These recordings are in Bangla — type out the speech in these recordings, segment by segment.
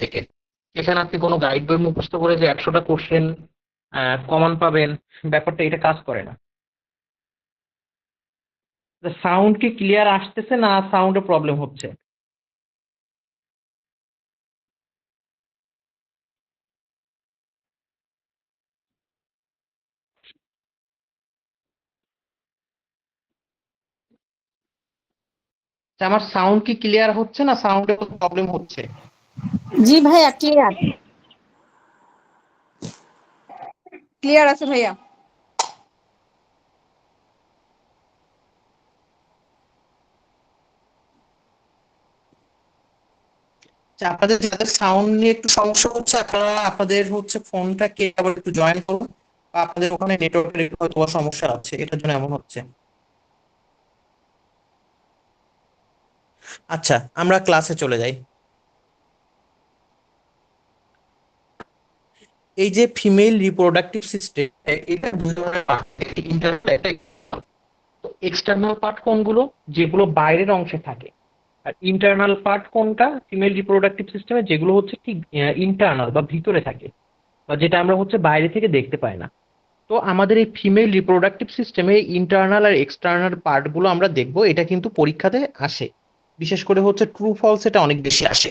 থেকে। এখানে আপনি কোনো গাইড বই মুখস্থ করে যে 100টা কোশ্চেন কমন পাবেন, ব্যাপারটা এটা কাজ করে না। সাউন্ড কি ক্লিয়ার আসতেছে না সাউন্ডে প্রবলেম হচ্ছে? আমার সাউন্ড কি ক্লিয়ার হচ্ছে না সাউন্ডে প্রবলেম হচ্ছে? জি ভাইয়া, ক্লিয়ার ক্লিয়ার আছে ভাইয়া। আপনাদের যাদের সাউন্ড নিয়ে একটু সমস্যা হচ্ছে, আপনারা আপনাদের ফোনটাকে আবার একটু জয়েন করুন, বা আপনাদের ওখানে নেটওয়ার্কের একটু হয়তো সমস্যা আছে, এটার জন্য এমন হচ্ছে। আচ্ছা, আমরা ক্লাসে চলে যাই। এই যে ফিমেল রিপ্রোডাক্টিভ সিস্টেম, এটা দুই ধরনের পার্ট, একটি ইন্টারনাল, একটা এক্সটার্নাল পার্ট কোনগুলো, যেগুলো বাইরের অংশে থাকে। আর ইন্টারনাল পার্ট কোনটা ফিমেল রিপ্রোডাক্টিভ সিস্টেমে, যেগুলো হচ্ছে ঠিক ইন্টারনাল বা ভিতরে থাকে, বা যেটা আমরা বাইরে থেকে দেখতে পাই না। তো আমাদের এই ফিমেল রিপ্রোডাক্টিভ সিস্টেমে ইন্টারনাল আর এক্সটার্নাল পার্টগুলো আমরা দেখবো, এটা কিন্তু পরীক্ষাতে আসে। বিশেষ করে ট্রু ফলস এটা অনেক বেশি আসে।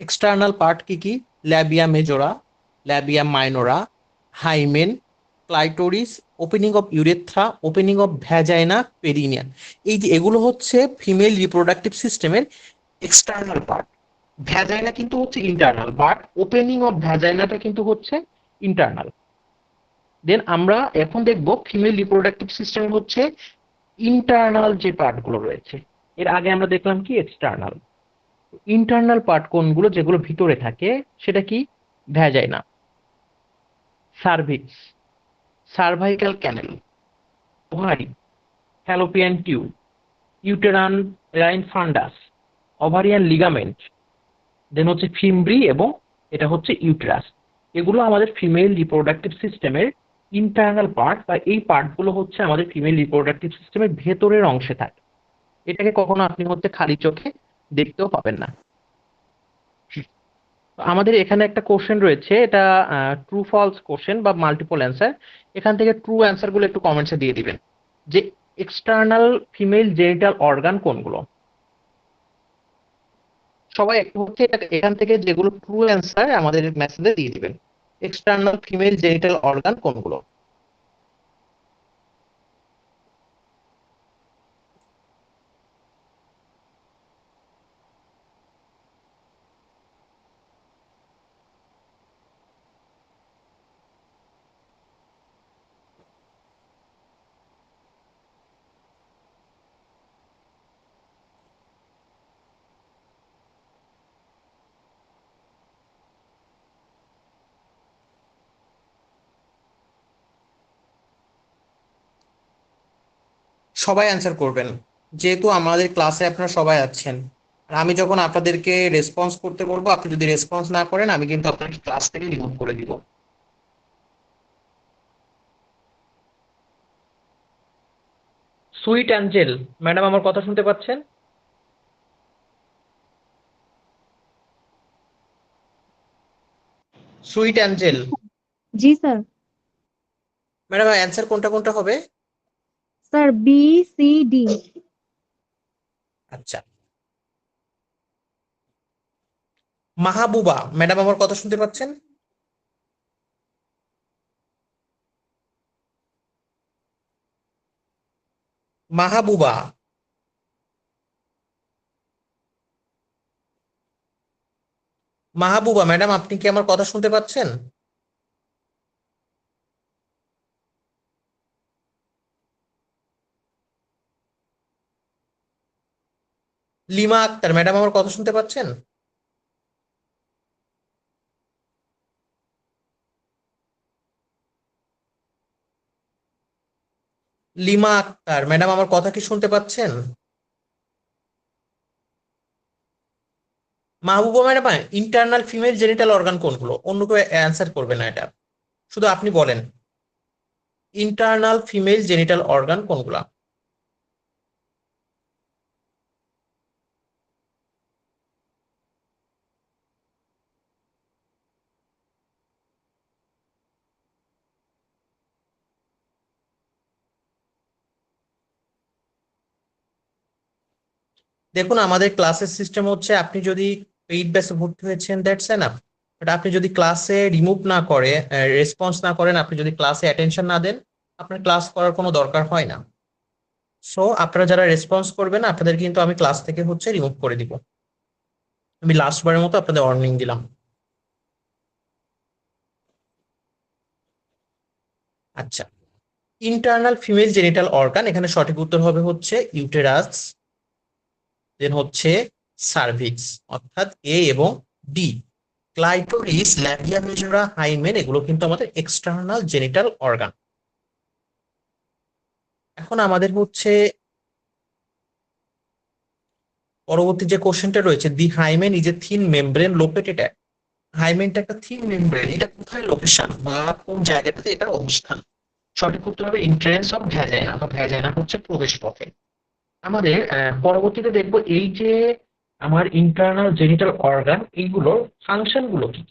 এক্সটার্নাল পার্ট কি কি? Labia majora, labia minora, hymen, clitoris, opening of urethra, opening of vagina, perineum. এই যে এগুলো ফিমেল রিপ্রোডাক্টিভ সিস্টেমের এক্সটার্নাল পার্ট। ভ্যাজাইনা কিন্তু ইন্টারনাল, বাট ওপেনিং অফ ভ্যাজাইনাটা কিন্তু ইন্টারনাল। দেন আমরা এখন দেখব ফিমেল রিপ্রোডাক্টিভ সিস্টেম ইন্টারনাল যে পার্টগুলো রয়েছে। এর আগে আমরা দেখলাম কি এক্সটার্নাল। ইন্টারনাল পার্ট কোনগুলো, যেগুলো ভিতরে থাকে, সেটা কি? Vagina, cervix, cervical canal, ovary, fallopian tube, uterine line fundus, ovarian ligament, then fimbriae, এবং এটা ইউটেরাস। এগুলো আমাদের ফিমেল রিপ্রোডাক্টিভ সিস্টেমের ইন্টারনাল পার্ট, বা এই পার্টগুলো আমাদের ফিমেল রিপ্রোডাক্টিভ সিস্টেমের ভেতরের অংশে থাকে। এটাকে কখনো আপনি খালি চোখে দেখতেও পাবেন না। আমাদের এখানে একটা কোশ্চেন রয়েছে, এটা ট্রু ফলস কোশ্চেন বা মাল্টিপল অ্যান্সার। এখান থেকে ট্রু অ্যান্সার গুলো একটু কমেন্টসে দিয়ে দিবেন, যে এক্সটার্নাল ফিমেল জেনিটাল অর্গান কোনগুলো। সবাই একটু এখান থেকে যেগুলো ট্রু অ্যান্সার আমাদের মেসেজে দিয়ে দিবেন। এক্সটার্নাল ফিমেল জেনিটাল অর্গান কোনগুলো? সবাই অ্যান্সার করবেন, যেহেতু আমাদের ক্লাসে আপনারা সবাই আছেন। আর আমি যখন আপনাদেরকে রেসপন্স করতে বলবো, আপনি যদি রেসপন্স না করেন, আমি কিন্তু আপনাকে ক্লাস থেকে রিমুভ করে দিব। সুইট অ্যাঞ্জেল ম্যাডাম, আমার কথা শুনতে পাচ্ছেন? সুইট অ্যাঞ্জেল জি স্যার। ম্যাডাম, অ্যান্সার কোনটা কোনটা হবে? Sir B C D. আচ্ছা, মাহবুবা ম্যাডাম, আমার কথা শুনতে পাচ্ছেন? মাহবুবা, মাহবুবা ম্যাডাম, আপনি কি আমার কথা শুনতে পাচ্ছেন? লিমা আক্তার ম্যাডাম, আমার কথা শুনতে পাচ্ছেন? লিমা আক্তার ম্যাডাম, আমার কথা কি শুনতে পাচ্ছেন? Mahbuba madam, internal female genital organ কোনগুলো? অন্য কেউ অ্যান্সার করবে না, এটা শুধু আপনি বলেন। ইন্টারনাল ফিমেল জেনিটাল অর্গান কোনগুলা? দেখুন আমাদের ক্লাসের সিস্টেম হচ্ছে আপনি যদি পেইড ব্যাচে ভর্তি হয়েছেন দ্যাটস এনাফ, বাট আপনি যদি ক্লাসে রিমুভ না করে রেসপন্স না করেন, আপনি যদি ক্লাসে অ্যাটেনশন না দেন, আপনার ক্লাস করার কোনো দরকার হয় না। সো আপনারা যারা রেসপন্স করবেন আপনাদের কিন্তু আমি ক্লাস থেকে হচ্ছে রিমুভ করে দিব। আমি লাস্টবারের মতো আপনাদের ওয়ার্নিং দিলাম। আচ্ছা, ইন্টারনাল ফিমেল জেনিটাল অর্গান, এখানে সঠিক উত্তর হবে হচ্ছে ইউটেরাস, দেন হচ্ছে সার্ভিক্স অর্থাৎ এ এবং ডি। ক্লাইটোরিস, ল্যাবিয়া মেজোরা, হাইমেন এগুলো কিন্তু আমাদের এক্সটার্নাল জেনিটাল অর্গান। এখন আমাদের হচ্ছে পরবর্তী যে কোশ্চেনটা রয়েছে, the hymen is a thin membrane located at. হাইমেনটা একটা থিন মেমব্রেন, এটা কোথায় লোকেশন বা কোন জায়গাটাতে এটা অবস্থান? সঠিক উত্তর হবে ইন্ট্রেন্স অফ ভ্যাজাইনা, বা ভ্যাজাইনা হচ্ছে প্রবেশ পথে। আমাদের পরবর্তীতে দেখবো এই যে আমার ইন্টারনাল জেনিটাল অর্গান, এইগুলোর ফাংশন গুলো কি?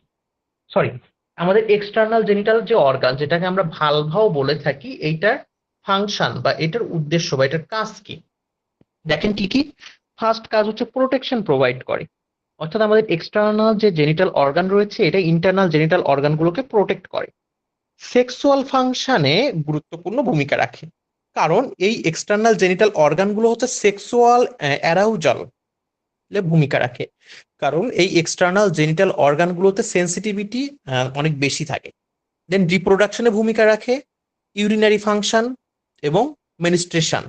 সরি, আমাদের এক্সটার্নাল জেনিটাল যে অর্গান, যেটাকে আমরা ভালভাও বলে থাকি, এইটার ফাংশন বা এটার উদ্দেশ্য বা এটার কাজ কি? দেখেন কি কি। ফার্স্ট কাজ হচ্ছে প্রোটেকশন প্রোভাইড করে, অর্থাৎ আমাদের এক্সটার্নাল যে জেনিটাল অর্গান রয়েছে এটা ইন্টারনাল জেনিটাল অর্গানগুলোকে প্রোটেক্ট করে। সেক্সুয়াল ফাংশনে গুরুত্বপূর্ণ ভূমিকা রাখে, কারণ এই এক্সটার্নাল জেনিটাল অর্গানগুলো হচ্ছে সেক্সুয়াল অ্যারাউজাল ভূমিকা রাখে, কারণ এই এক্সটার্নাল জেনিটাল অর্গানগুলোতে সেন্সিটিভিটি অনেক বেশি থাকে। দেন রিপ্রোডাকশনে ভূমিকা রাখে, ইউরিনারি ফাংশন এবং মেনিস্ট্রেশন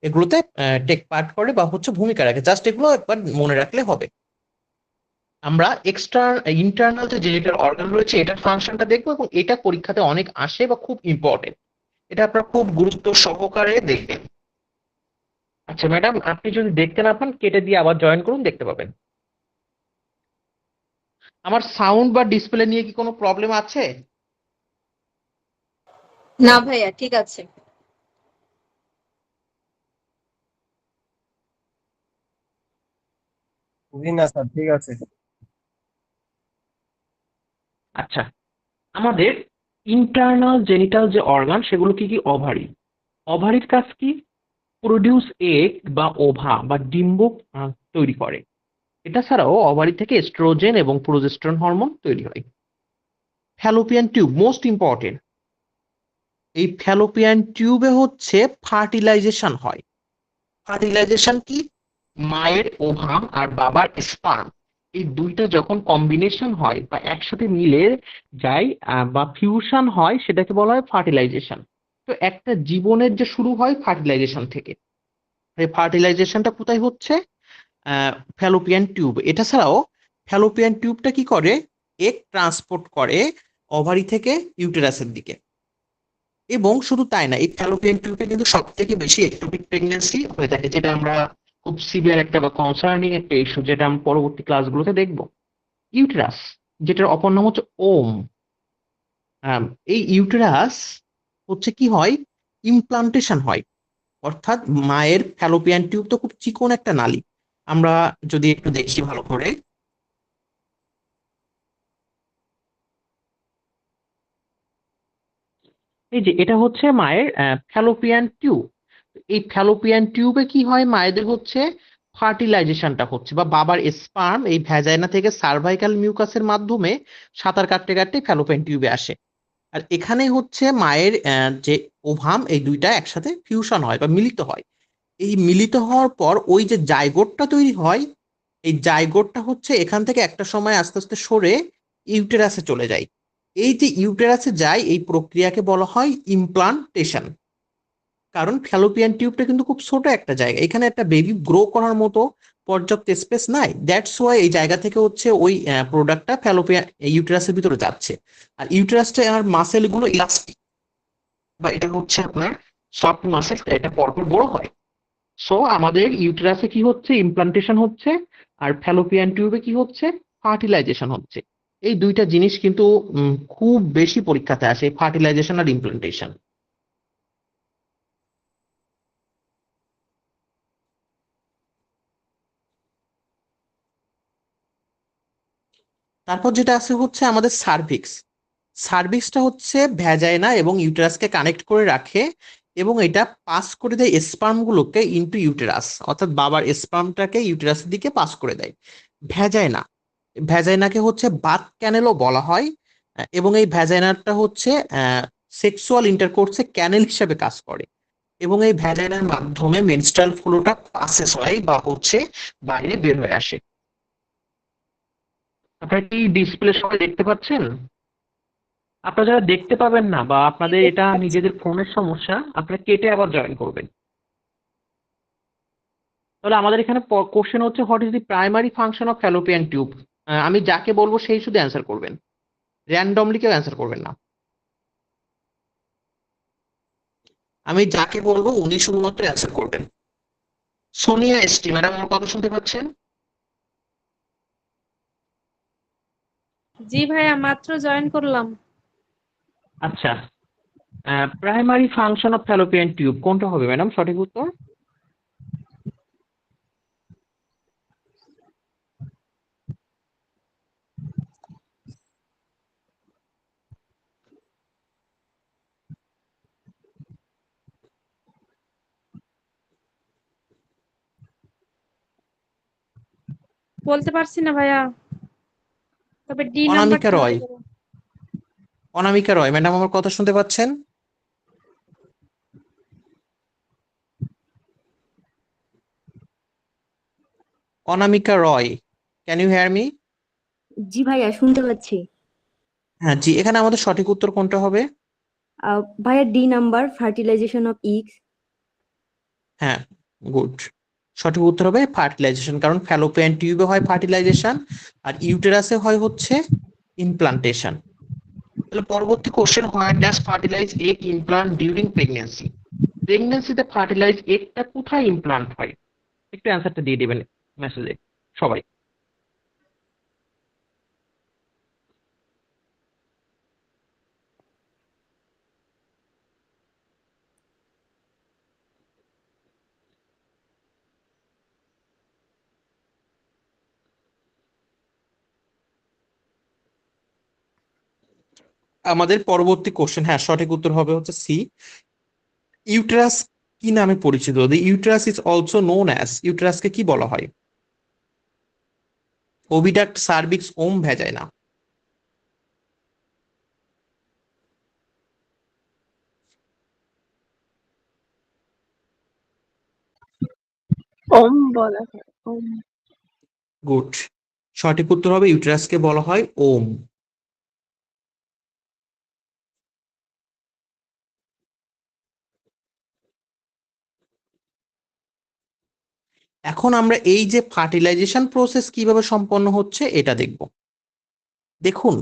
এগুলোতে টেক পার্ট করে বা হচ্ছে ভূমিকা রাখে। জাস্ট এগুলো একবার মনে রাখলে হবে। আমরা ইন্টারনাল যে জেনিটাল অর্গান রয়েছে এটার ফাংশনটা দেখবো, এবং এটা পরীক্ষাতে অনেক আসে বা খুব ইম্পর্টেন্ট, এটা আপনারা খুব গুরুত্ব সহকারে দেখবেন। আচ্ছা ম্যাডাম, আপনি যদি দেখতে না পান কেটে দিয়ে আবার জয়েন করুন, দেখতে পাবেন। আমার সাউন্ড বা ডিসপ্লে নিয়ে কি কোনো প্রবলেম আছে? না ভাইয়া, ঠিক আছে। জি না স্যার, ঠিক আছে। আচ্ছা, আমাদের ইন্টারনাল জেনিটাল যে অর্গান সেগুলো কি কি? ওভারি। ওভারির কাজ কি? প্রডিউস এগ বা ওভা বা ডিম্বক তৈরি করে। এটা ছাড়াও ওভারি থেকে এস্ট্রোজেন এবং প্রোজেস্টেরন হরমোন তৈরি হয়। ফ্যালোপিয়ান টিউব মোস্ট ইম্পর্টেন্ট, এই ফ্যালোপিয়ান টিউবে হচ্ছে ফার্টিলাইজেশন হয়। ফার্টিলাইজেশন কি? মায়ের ওভাম আর বাবার স্পার্ম, এই দুইটা যখন কম্বিনেশন হয় বা একসাথে মিলে যায় বা ফিউশন হয়, সেটাকে বলা হয় ফার্টিলাইজেশন। তো একটা জীবনের যে শুরু হয় ফার্টিলাইজেশন থেকে, এই ফার্টিলাইজেশনটা কোথায় হচ্ছে? Fallopian tube. এটা ছাড়াও ফ্যালোপিয়ান টিউবটা কি করে? এগ ট্রান্সপোর্ট করে ওভারি থেকে ইউটেরাসের দিকে। এবং শুধু তাই না, এই ফ্যালোপিয়ান টিউবে কিন্তু সব থেকে বেশি এক্টোপিক প্রেগন্যান্সি হয়ে থাকে, যেটা আমরা খুব সিভিয়ার একটা বা কনসার্নিং একটা ইস্যু, যেটা আমরা পরবর্তী ক্লাসগুলোতে দেখব। ইউটেরাস, যেটার অপর নাম হচ্ছে ওম, এই ইউটেরাস হচ্ছে কি হয়? ইমপ্লান্টেশন হয়, অর্থাৎ মায়ের ফ্যালোপিয়ান টিউব তো খুব চিকন একটা নালী। আমরা যদি একটু দেখি ভালো করে, এই যে এটা হচ্ছে মায়ের ফ্যালোপিয়ান টিউব। এই ফ্যালোপিয়ান টিউবে কি হয়? মায়েদের হচ্ছে ফার্টিলাইজেশনটা হচ্ছে, বা বাবার স্পার্ম এই ভ্যাজাইনা থেকে সার্ভাইকাল মিউকাসের মাধ্যমে সাঁতার কাটতে কাটতে ফ্যালোপিয়ান টিউবে আসে। আর এখানে হচ্ছে মায়ের যে ওভাম, এই দুইটা একসাথে ফিউশন হয় বা মিলিত হয়। এই মিলিত হওয়ার পর ওই যে জাইগোটটা তৈরি হয়, এই জাইগোটটা হচ্ছে এখান থেকে একটা সময় আস্তে আস্তে সরে ইউটেরাসে চলে যায়। এই যে ইউটেরাসে যায় এই প্রক্রিয়াকে বলা হয় ইমপ্লান্টেশন। কারণ ফ্যালোপিয়ান টিউবটা কিন্তু খুব ছোট একটা জায়গা, এখানে একটা বেবি গ্রো করার মতো পর্যাপ্ত স্পেস নাই। দ্যাটস ওয়াই এই জায়গা থেকে হচ্ছে ওই প্রোডাক্টটা ফ্যালোপিয়ান ইউটেরাসের ভিতরে যাচ্ছে। আর ইউটেরাসটা আর মাসেল গুলো ইলাস্টিক, বা এটা হচ্ছে আপনার সফট মাসেল, এটা পরপর বড় হয়। সো আমাদের ইউটেরাসে কি হচ্ছে? ইমপ্লান্টেশন হচ্ছে। আর ফ্যালোপিয়ান টিউবে কি হচ্ছে? ফার্টিলাইজেশন হচ্ছে। এই দুইটা জিনিস কিন্তু খুব বেশি পরীক্ষাতে আসে, ফার্টিলাইজেশন আর ইমপ্লান্টেশন। তারপর যেটা আছে হচ্ছে আমাদের সার্ভিক্স। সার্ভিক্সটা হচ্ছে ভ্যাজাইনা এবং ইউটেরাসকে কানেক্ট করে রাখে এবং এটা পাস করে দেয় স্পার্ম গুলোকে ইনটু ইউটেরাস, অর্থাৎ বাবার স্পার্মটাকে ইউটেরাসের দিকে পাস করে দেয়। ভ্যাজাইনা, ভ্যাজাইনাকে হচ্ছে বাথ ক্যানেলও বলা হয়। এবং এই ভ্যাজাইনাটা হচ্ছে সেক্সুয়াল ইন্টারকোর্সে ক্যানেল হিসেবে কাজ করে, এবং এই ভ্যাজাইনার মাধ্যমে মেনস্ট্রাল ফ্লোটা পাসেস হয় বা হচ্ছে বাইরে বের হয়ে আসে। আপনারা কি ডিসপ্লে সবাই দেখতে পাচ্ছেন? আপনারা যারা দেখতে পাবেন না বা আপনাদের এটা নিজেদের ফোনের সমস্যা, আপনারা কেটে আবার জয়েন করবেন। তাহলে আমাদের এখানে কোশ্চেন হচ্ছে, what is the primary function of Fallopian tube? আমি যাকে বলবো সেই শুধু অ্যান্সার করবেন, র্যান্ডমলি কেউ অ্যান্সার করবেন না। আমি যাকে বলবো উনি শুধুমাত্র অ্যান্সার করবেন। সোনিয়া এসটি ম্যাডাম, আমার কথা শুনতে পাচ্ছেন? জি ভাইয়া, মাত্র জয়েন করলাম। আচ্ছা, primary function of Fallopian tube কোনটা হবে ম্যাডাম সঠিক উত্তর? বলতে পারছি না ভাইয়া, তবে ডি অনামিকা নাম্বারটা রয়। অনামিকা রয় ম্যাডাম, আমার কথা শুনতে পাচ্ছেন? অনামিকা রয়, ক্যান ইউ হেয়ার মি? জি ভাইয়া, শুনতে পাচ্ছি। হ্যাঁ জি, এখানে আমাদের সঠিক উত্তর কোনটা হবে? ভাইয়া ডি নাম্বার, ফার্টিলাইজেশন অফ ইগস। হ্যাঁ, গুড। সঠিক উত্তর হবে ফার্টিলাইজেশন, কারণ ফ্যালোপিয়ান টিউবে হয় ফার্টিলাইজেশন আর ইউটেরাসে হয় হচ্ছে ইমপ্লান্টেশন। তাহলে পরবর্তী question, where does fertilise egg implant during pregnancy? প্রেগন্যান্সিতে ফার্টিলাইজ এগটা কোথায় ইমপ্লান্ট হয়? একটু অ্যান্সারটা দিয়ে দিবেন মেসেজে সবাই। আমাদের পরবর্তী কোশ্চেন, হ্যাঁ সঠিক উত্তর হবে হচ্ছে সি। ইউটেরাস কি নামে পরিচিত? The uterus is also known as, ইউটেরাসকে কি বলা হয়? ওভিডাক্ট, সার্ভিক্স, ওম, ভ্যাজাইনা। ওম বলা হয়, ওম। গুড। সঠিক উত্তর হবে ইউটেরাসকে বলা হয় ওম। এখন আমরা এই যে ফার্টিলাইজেশন প্রসেস কিভাবে সম্পন্ন হচ্ছে এটা দেখব। দেখুন,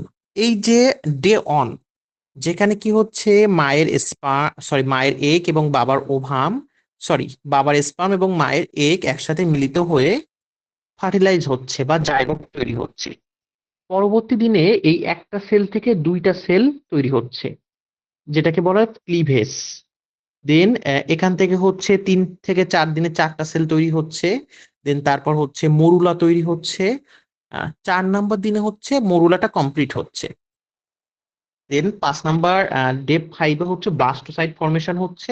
এই যে ডে অন, যেখানে কি হচ্ছে মায়ের এগ এবং বাবার ওভাম, বাবার স্পার্ম এবং মায়ের এগ একসাথে মিলিত হয়ে ফার্টিলাইজ হচ্ছে বা জাইগোট তৈরি হচ্ছে। পরবর্তী দিনে এই একটা সেল থেকে দুইটা সেল তৈরি হচ্ছে, যেটাকে বলা হয় ক্লিভেজ। দেন এখান থেকে হচ্ছে 3 থেকে 4 দিনে 4টা সেল তৈরি হচ্ছে। দেন তারপর হচ্ছে মরুলা তৈরি হচ্ছে। 4 নম্বর দিনে হচ্ছে মরুলাটা কমপ্লিট হচ্ছে। দেন 5 নম্বর ডে 5-এ হচ্ছে ব্লাস্টোসাইট ফর্মেশন হচ্ছে।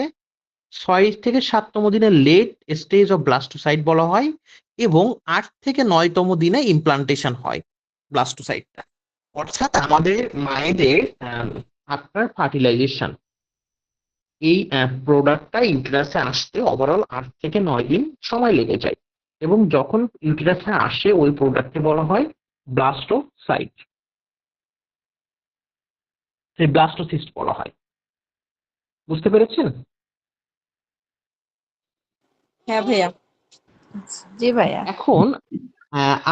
6 থেকে 7তম দিনে লেট স্টেজ অফ ব্লাস্টোসাইট বলা হয়, এবং 8 থেকে 9তম দিনে ইমপ্লান্টেশন হয় ব্লাস্টোসাইটটা। অর্থাৎ আমাদের মায়েদের আফটার ফার্টিলাইজেশন এই প্রোডাক্টটা ইউটেরাসে আসতে ওভারঅল 8 থেকে 9 দিন সময় লেগে যায়, এবং যখন ইউটেরাসে আসে ওই প্রোডাক্টকে বলা হয় ব্লাস্টোসাইট, সেই ব্লাস্টোসিস্ট বলা হয়। বুঝতে পেরেছেন? হ্যাঁ ভাইয়া। জি ভাইয়া। এখন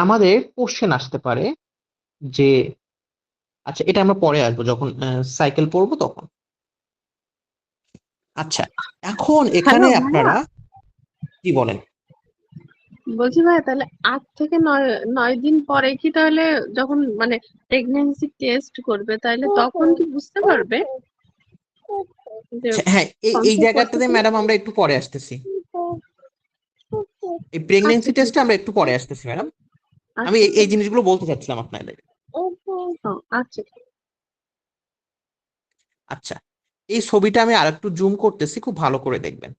আমাদের কোশ্চেন আসতে পারে যে, আচ্ছা এটা আমরা পরে আসবো যখন সাইকেল পড়বো তখন। আচ্ছা, এখন এখানে হ্যালো ভাইয়া, আপনারা কি বলেন? বলছি ভাইয়া, তাহলে 8 থেকে 9 দিন পরে কি তাহলে যখন মানে প্রেগন্যান্সি টেস্ট করবে, তাহলে তখন কি বুঝতে পারবে যে হ্যাঁ, এই এই কনসেপ্ট জায়গাটাতে করতেছে? ম্যাডাম আমরা একটু পরে আসতেছি। এই প্রেগনেন্সি আচ্ছা ঠিক টেস্টে আমরা আছে, একটু পরে আসতেছি ম্যাডাম। আমি আচ্ছা এই ঠিক জিনিসগুলো বলতে চাচ্ছিলাম আপনাদের। আছে। ও, আচ্ছা। আচ্ছা, এই ছবিটা আমি আরেকটু জুম করতেছি, খুব ভালো করে দেখবেন।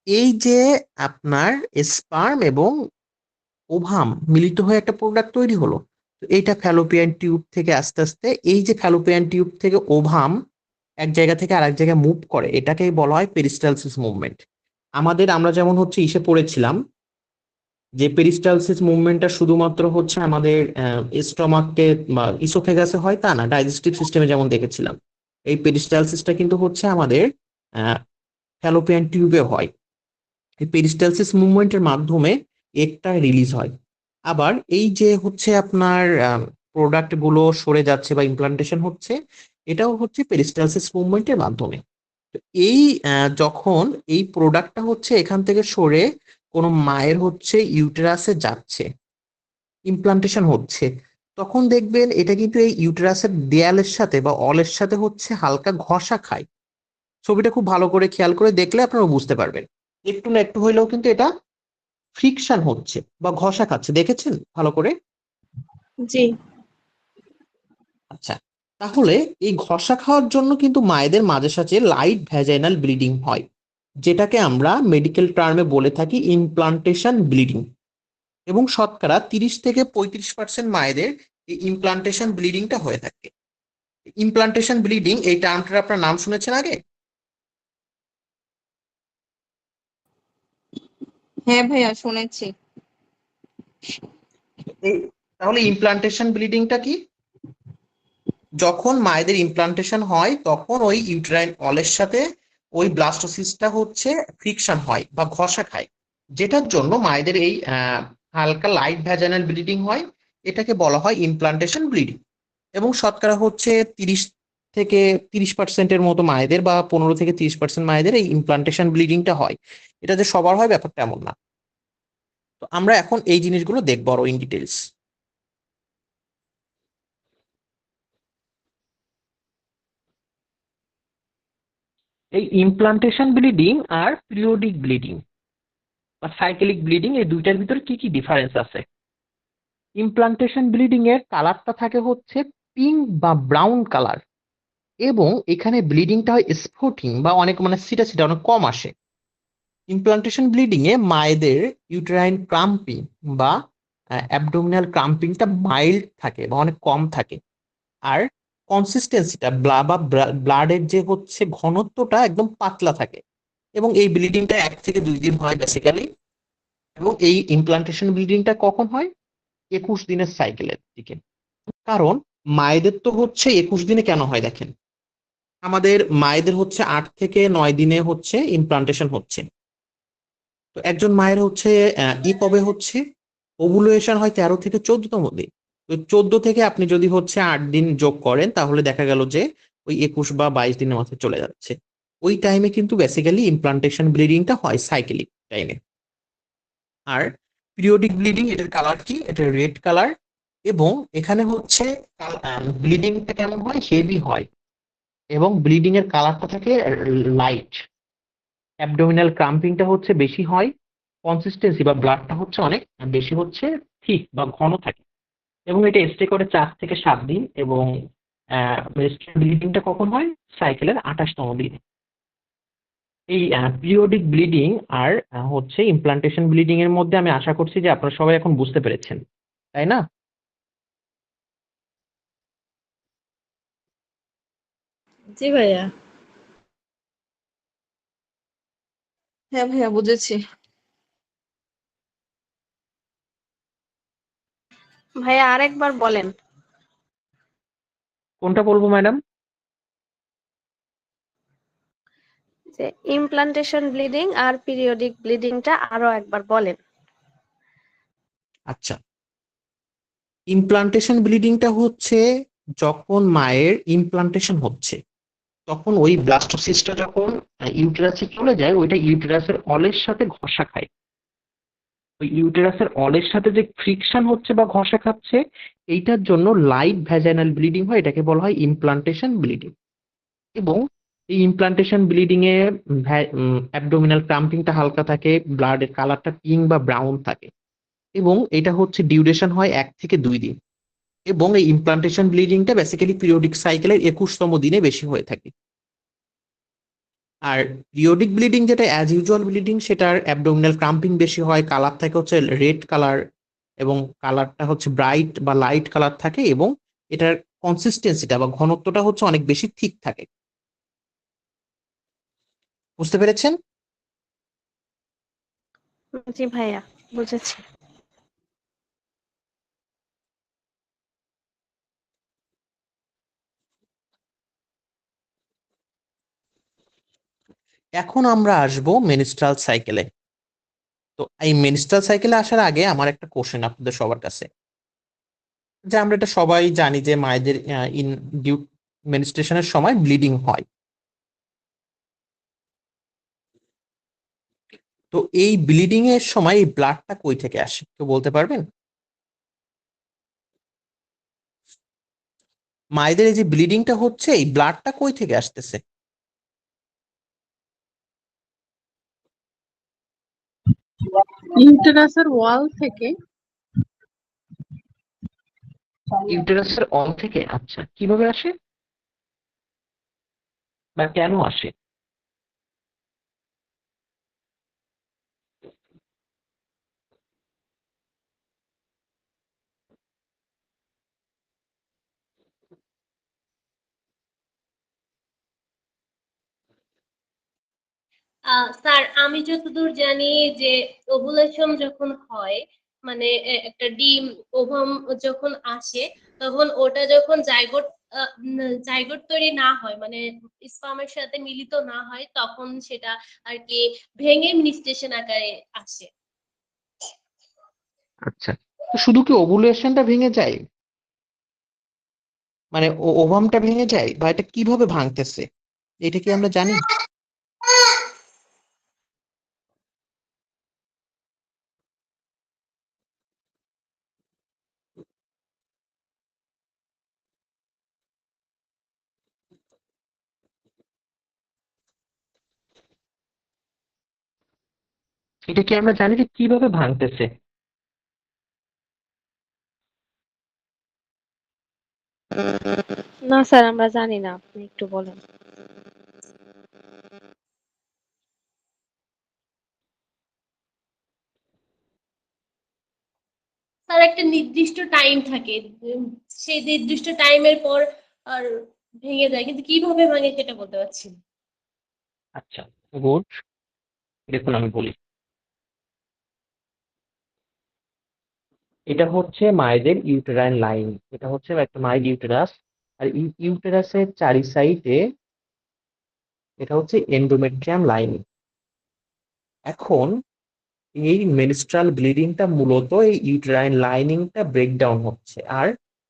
এই যে আপনার স্পার্ম এবং ওভাম মিলিত হয়ে একটা প্রোডাক্ট তৈরি হলো, তো এইটা ফ্যালোপিয়ান টিউব থেকে আস্তে আস্তে এই যে ফ্যালোপিয়ান টিউব থেকে ওভাম এক জায়গা থেকে আরেক জায়গায় মুভ করে, এটাকেই বলা হয় পেরিস্টালসিস মুভমেন্ট। আমরা যেমন হচ্ছে ইসে পড়েছিলাম যে পেরিস্টালসিস মুভমেন্টটা শুধুমাত্র হচ্ছে আমাদের স্টমাককে বা ইসোফেগাসে হয় তা না, ডাইজেস্টিভ সিস্টেমে যেমন দেখেছিলাম, এই পেরিস্টালসিসটা কিন্তু হচ্ছে আমাদের ফ্যালোপিয়ান টিউবে হয়। এই পেরিস্টালসিস মুভমেন্টের মাধ্যমে এগটা রিলিজ হয়। আবার এই যে হচ্ছে আপনার প্রোডাক্ট গুলো সরে যাচ্ছে বা ইমপ্লান্টেশন হচ্ছে, এটাও হচ্ছে পেরিস্টালসিস মুভমেন্টের মাধ্যমে। তো এই যখন এই প্রোডাক্টটা হচ্ছে এখান থেকে সরে কোনো মায়ের হচ্ছে ইউটেরাসে যাচ্ছে, ইমপ্লান্টেশন হচ্ছে, তখন দেখবেন এটা কিন্তু এই ইউটেরাসের দেয়ালের সাথে বা অলের সাথে হচ্ছে হালকা ঘষা খায়। ছবিটা খুব ভালো করে খেয়াল করে দেখলে আপনারা বুঝতে পারবেন, একটু না একটু হইলেও কিন্তু এটা ফ্রিকশন হচ্ছে বা ঘষা খাচ্ছে, দেখেছেন ভালো করে? জি। আচ্ছা, তাহলে এই ঘষা খাওয়ার জন্য কিন্তু মায়েদের মাঝে সাঝে লাইট ভ্যাজাইনাল ব্লিডিং হয়, যেটাকে আমরা মেডিকেল টার্মে বলে থাকি ইমপ্লান্টেশন ব্লিডিং। এবং শতকরা 30 থেকে 35% মায়েদের এই ইমপ্লান্টেশন ব্লিডিংটা হয়ে থাকে। ইমপ্লান্টেশন ব্লিডিং এই টার্মটার আপনার নাম শুনেছেন আগে? হ্যাঁ ভাইয়া, শুনেছি। তাহলে ইমপ্লান্টেশন ব্লিডিংটা কি? যখন মায়েদের ইমপ্লান্টেশন হয় তখন ওই ইউটেরাইন অলের সাথে ওই ব্লাস্টোসিস্টটা হচ্ছে ফ্রিকশন হয় বা ঘষা খায়, যেটার জন্য মায়েদের এই হালকা লাইট ভ্যাজাইনাল ব্লিডিং হয়, এটাকে বলা হয় ইমপ্লান্টেশন ব্লিডিং। এবং শতকরা হচ্ছে 30 থেকে 30%-এর মতো মায়েদের বা 15 থেকে 30% মায়েদের এই ইমপ্লান্টেশন ব্লিডিংটা হয়। এটা যে সবার হয় ব্যাপারটা এমন না। তো আমরা এখন এই জিনিসগুলো দেখবো আরো ইন ডিটেলস। এই ইমপ্লান্টেশন ব্লিডিং আর পিরিয়ডিক ব্লিডিং বা সাইকেলিক ব্লিডিং, এই দুইটার ভিতরে কি কি ডিফারেন্স আছে? ইমপ্লান্টেশন ব্লিডিং এর কালারটা থাকে হচ্ছে পিঙ্ক বা ব্রাউন কালার, এবং এখানে ব্লিডিংটা হয় স্পটিং বা অনেক সিটা সিটা অনেক কম আসে। ইমপ্লান্টেশন ব্লিডিং এ মায়েদের ইউটেরাইন ক্রাম্পিং বা অ্যাবডোমিনাল ক্রাম্পিংটা মাইল্ড থাকে বা অনেক কম থাকে। আর কনসিস্টেন্সিটা ব্লাডের যে হচ্ছে ঘনত্বটা একদম পাতলা থাকে, এবং এই ব্লিডিংটা 1 থেকে 2 দিন হয় বেসিক্যালি। এবং এই ইমপ্লান্টেশন ব্লিডিংটা কখন হয়? 21 দিনের সাইকেলের দিকে। কারণ মায়েদের তো হচ্ছে 21 দিনে কেন হয় দেখেন, আমাদের মায়েদের হচ্ছে 8 থেকে 9 দিনে হচ্ছে ইমপ্লান্টেশন হচ্ছে। তো একজন মায়ের হচ্ছে কবে হচ্ছে ওভুলেশন হয় 13 থেকে 14তম দিন। তো 14 থেকে আপনি যদি হচ্ছে 8 দিন যোগ করেন তাহলে দেখা গেল যে ওই 21 বা 22 দিনের মাথায় চলে যাচ্ছে। ওই টাইমে কিন্তু বেসিক্যালি ইমপ্লান্টেশন ব্লিডিংটা হয় সাইকেলিক টাইমে। আর পিরিয়ডিক ব্লিডিং, এটার কালার কি? এটা রেড কালার, এবং এখানে হচ্ছে ব্লিডিংটা কেমন হয়? হেভি হয়, এবং ব্লিডিং এর কালারটা থাকে লাইট। অ্যাবডোমিনাল ক্রাম্পিংটা হচ্ছে বেশি হয়, কনসিস্টেন্সি বা ব্লাডটা হচ্ছে অনেক বেশি হচ্ছে থিক বা ঘন থাকে, এবং এটা স্টে করে 4 থেকে 7 দিন। এবং ব্লিডিংটা কখন হয়? সাইকেলের 28তম দিনে। এই পিরিয়ডিক ব্লিডিং আর হচ্ছে ইমপ্লান্টেশন ব্লিডিং এর মধ্যে আমি আশা করছি যে আপনারা সবাই এখন বুঝতে পেরেছেন, তাই না? জি ভাইয়া। হ্যাঁ ভাইয়া, বুঝেছি। ভাইয়া আরেকবার বলেন। কোনটা বলবো ম্যাডাম? যে ইমপ্লান্টেশন ব্লিডিং আর পিরিয়ডিক ব্লিডিংটা আরো একবার বলেন। আচ্ছা, ইমপ্লান্টেশন ব্লিডিংটা হচ্ছে যখন মায়ের ইমপ্লান্টেশন হচ্ছে তখন ওই ব্লাস্টোসিস্টটা যখন ইউটেরাসে চলে যায়, ওইটা ইউটেরাসের অলের সাথে ঘষা খায়। ওই ইউটেরাসের অলের সাথে যে ফ্রিকশন হচ্ছে বা ঘষা খাচ্ছে, এইটার জন্য লাইট ভ্যাজাইনাল ব্লিডিং হয়, এটাকে বলা হয় ইমপ্লান্টেশন ব্লিডিং। এবং এই ইমপ্লান্টেশন ব্লিডিং এ অ্যাবডোমিনাল ক্রাম্পিংটা হালকা থাকে, ব্লাডের কালারটা পিঙ্ক বা ব্রাউন থাকে, এবং এটা হচ্ছে ডিউরেশন হয় 1 থেকে 2 দিন। এবং এই ইমপ্লান্টেশন ব্লিডিংটা বেসিক্যালি পিরিয়ডিক সাইকেলের 21তম দিনে বেশি হয়ে থাকে। আর পিরিয়ডিক ব্লিডিং যেটা অ্যাজ ইউজুয়াল ব্লিডিং, সেটার অ্যাবডোমিনাল ক্রাম্পিং বেশি হয়, কালার থাকে হচ্ছে রেড কালার, এবং কালারটা হচ্ছে ব্রাইট বা লাইট কালার থাকে, এবং এটার কনসিস্টেন্সিটা বা ঘনত্বটা হচ্ছে অনেক বেশি থিক থাকে। বুঝতে পেরেছেন? জি ভাইয়া, বুঝেছি। এখন আমরা আসবো মেনস্ট্রাল সাইকেলে। তো এই মেনস্ট্রাল সাইকেলে আসার আগে আমার একটা কোশ্চেন আপনাদের সবার কাছে, যে আমরা এটা সবাই জানি যে মায়েদের ইন ডিউ মেনস্ট্রেশনের সময় ব্লিডিং হয়। তো এই ব্লিডিং এর সময় এই ব্লাডটা কই থেকে আসে, কেউ বলতে পারবেন? মায়েদের এই যে ব্লিডিংটা হচ্ছে, এই ব্লাডটা কই থেকে আসতেছে? ইউটেরাসের ওয়াল থেকে। ইউটেরাসের অল থেকে? আচ্ছা, কিভাবে আসে বা কেন আসে? স্যার, আমি যতদূর জানি যে ওভুলেশন যখন হয়, মানে একটা ডিম ওভাম যখন আসে, তখন ওটা যখন জাইগোট জাইগোট তৈরি না হয়, মানে স্পামের সাথে মিলিত না হয়, তখন সেটা আর কি ভেঙে মিনিস্ট্রেশন আকারে আসে। আচ্ছা, তো শুধু কি ওভুলেশনটা ভেঙে যায়, মানে ওভামটা ভেঙে যায়, বা এটা কিভাবে ভাঙতেছে এটা কি আমরা জানি? এটা কি আমরা জানি যে কিভাবে ভাঙতেছে? না স্যার, আমরা জানি না, আপনি একটু বলেন। তার একটা নির্দিষ্ট টাইম থাকে, সেই নির্দিষ্ট টাইমের পর আর ভেঙে যায়, কিন্তু কিভাবে ভাঙে সেটা বলতে পারছি না। আচ্ছা, গুড। দেখুন আমি বলি, এটা হচ্ছে মায়েদের ইউটেরাইন লাইন, এটা হচ্ছে একটা মায়ের ইউটেরাস। আর ইউটেরাসের চারি সাইডে এটা হচ্ছে এন্ডোমেট্রিয়াম লাইন। এখন এই মেনস্ট্রাল ব্লিডিংটা মূলত এই ইউটেরাইন লাইনিংটা ব্রেকডাউন হচ্ছে। আর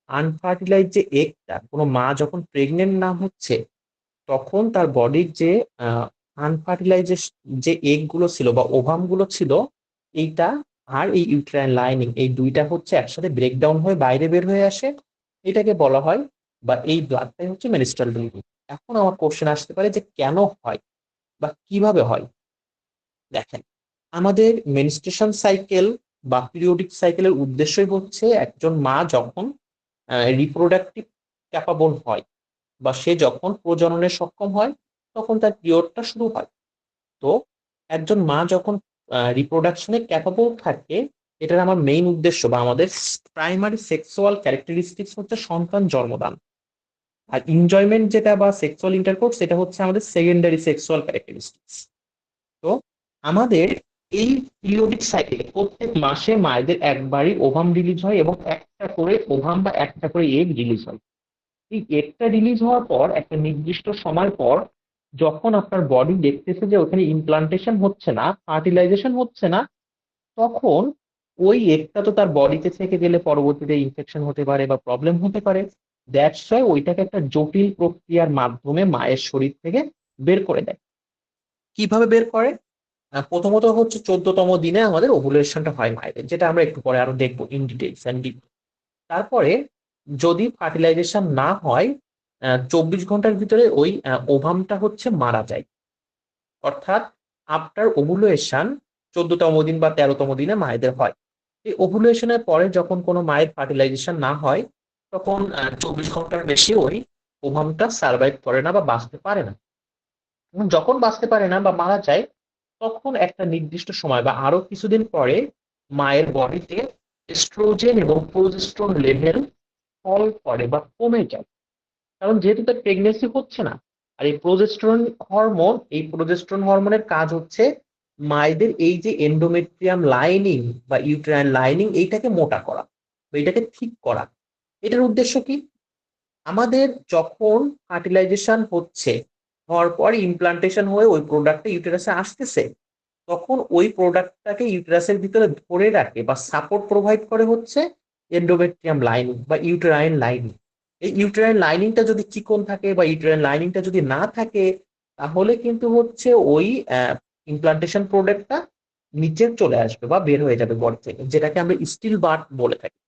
আনফার্টিলাইজ যে এগটা, কোনো মা যখন প্রেগনেন্ট না হচ্ছে, তখন তার বডির যে আনফার্টিলাইজ যে এগ গুলো ছিল বা ওভাম গুলো ছিল, এইটা আর এই ইউটেরাইন লাইনিং, এই দুইটা হচ্ছে একসাথে ব্রেকডাউন হয়ে বাইরে বের হয়ে আসে। এটাকে বলা হয়, বা এই ব্লাডটাই হচ্ছে মেনস্ট্রাল ব্লিডিং। এখন আমার কোশ্চেন আসতে পারে যে কেন হয় বা কিভাবে হয়। দেখেন, আমাদের মেনস্ট্রুয়েশন সাইকেল বা পিরিয়ডিক সাইকেলের উদ্দেশ্যই হচ্ছে একজন মা যখন রিপ্রোডাক্টিভ ক্যাপাবল হয় বা সে যখন প্রজননে সক্ষম হয়, তখন তার পিরিয়ডটা শুরু হয়। তো একজন মা যখন রিপ্রোডাকশনে ক্যাপাবল থাকে, এটার আমার মেইন উদ্দেশ্য বা আমাদের প্রাইমারি সেক্সুয়াল ক্যারেক্টারিস্টিক্স হচ্ছে সন্তান জন্মদান। আর এনজয়মেন্ট যেটা বা সেক্সুয়াল ইন্টারকোর্স, সেটা হচ্ছে আমাদের সেকেন্ডারি সেক্সুয়াল ক্যারেক্টারিস্টিক্স। তো আমাদের এই পিরিয়ডিক সাইকেলে প্রত্যেক মাসে মায়েদের একবারই ওভাম রিলিজ হয়, এবং একটা করে ওভাম বা একটা করে এগ রিলিজ হয়। এই এগটা রিলিজ হওয়ার পর একটা নির্দিষ্ট সময় পর, যখন আপনার বডি দেখতেছে যে ওখানে ইমপ্লান্টেশন হচ্ছে না, ফার্টিলাইজেশন হচ্ছে না, তখন ওই এগটা তো তার বডিতে থেকে গেলে পরবর্তীতে ইনফেকশন হতে পারে বা প্রবলেম হতে পারে। দ্যাটস ওয়াই ওইটাকে একটা জটিল প্রক্রিয়ার মাধ্যমে মায়ের শরীর থেকে বের করে দেয়। কিভাবে বের করে? প্রথমত হচ্ছে 14তম দিনে আমাদের ওভুলেশনটা হয় মায়েদের, যেটা আমরা একটু পরে আরো দেখবো ইন ডিটেইলস এন্ড ডিপ। তারপরে যদি ফার্টিলাইজেশন না হয়, 24 ঘন্টার ভিতরে ওই ওভামটা হচ্ছে মারা যায়। অর্থাৎ আফটার ওভুলেশন 14তম দিন বা 13তম দিনে মায়েদের হয়। এই ওভুলেশনের পরে যখন কোনো মায়ের ফার্টিলাইজেশন না হয় তখন 24 ঘন্টার বেশি ওই ওভামটা সার্ভাইভ করে না বা বাঁচতে পারে না। এবং যখন বাঁচতে পারে না বা মারা যায় তখন একটা নির্দিষ্ট সময় বা আরো কিছুদিন পরে মায়ের বডিতে এস্ট্রোজেন এবং প্রোজেস্টেরন লেভেল ফল করে বা কমে যায়। কারণ যেহেতু তার প্রেগনেন্সি হচ্ছে না, আর এই প্রোজেস্টেরন হরমোনের কাজ হচ্ছে মায়েদের এই যে এন্ডোমেট্রিয়াম লাইনিং বা ইউটেরাইন লাইনিং এইটাকে মোটা করা বা এটাকে ঠিক করা। এটার উদ্দেশ্য কি? আমাদের যখন ফার্টিলাইজেশন হচ্ছে, হওয়ার পর ইমপ্লান্টেশন হয়ে ওই প্রোডাক্টটা ইউটেরাসে আসতেছে, তখন ওই প্রোডাক্টটাকে ইউটেরাসের ভিতরে ধরে রাখে বা সাপোর্ট প্রোভাইড করে হচ্ছে এন্ডোমেট্রিয়াম লাইনিং বা ইউটেরাইন লাইনিং। এই ইউটেরাইন লাইনিংটা যদি চিকন থাকে বা ইউটেরাইন লাইনিংটা যদি না থাকে, তাহলে কিন্তু হচ্ছে ওই ইমপ্লান্টেশন প্রোডাক্টটা নিচে চলে আসবে বা বের হয়ে যাবে বডি থেকে, যেটাকে আমরা স্টিল বার্থ বলে থাকি।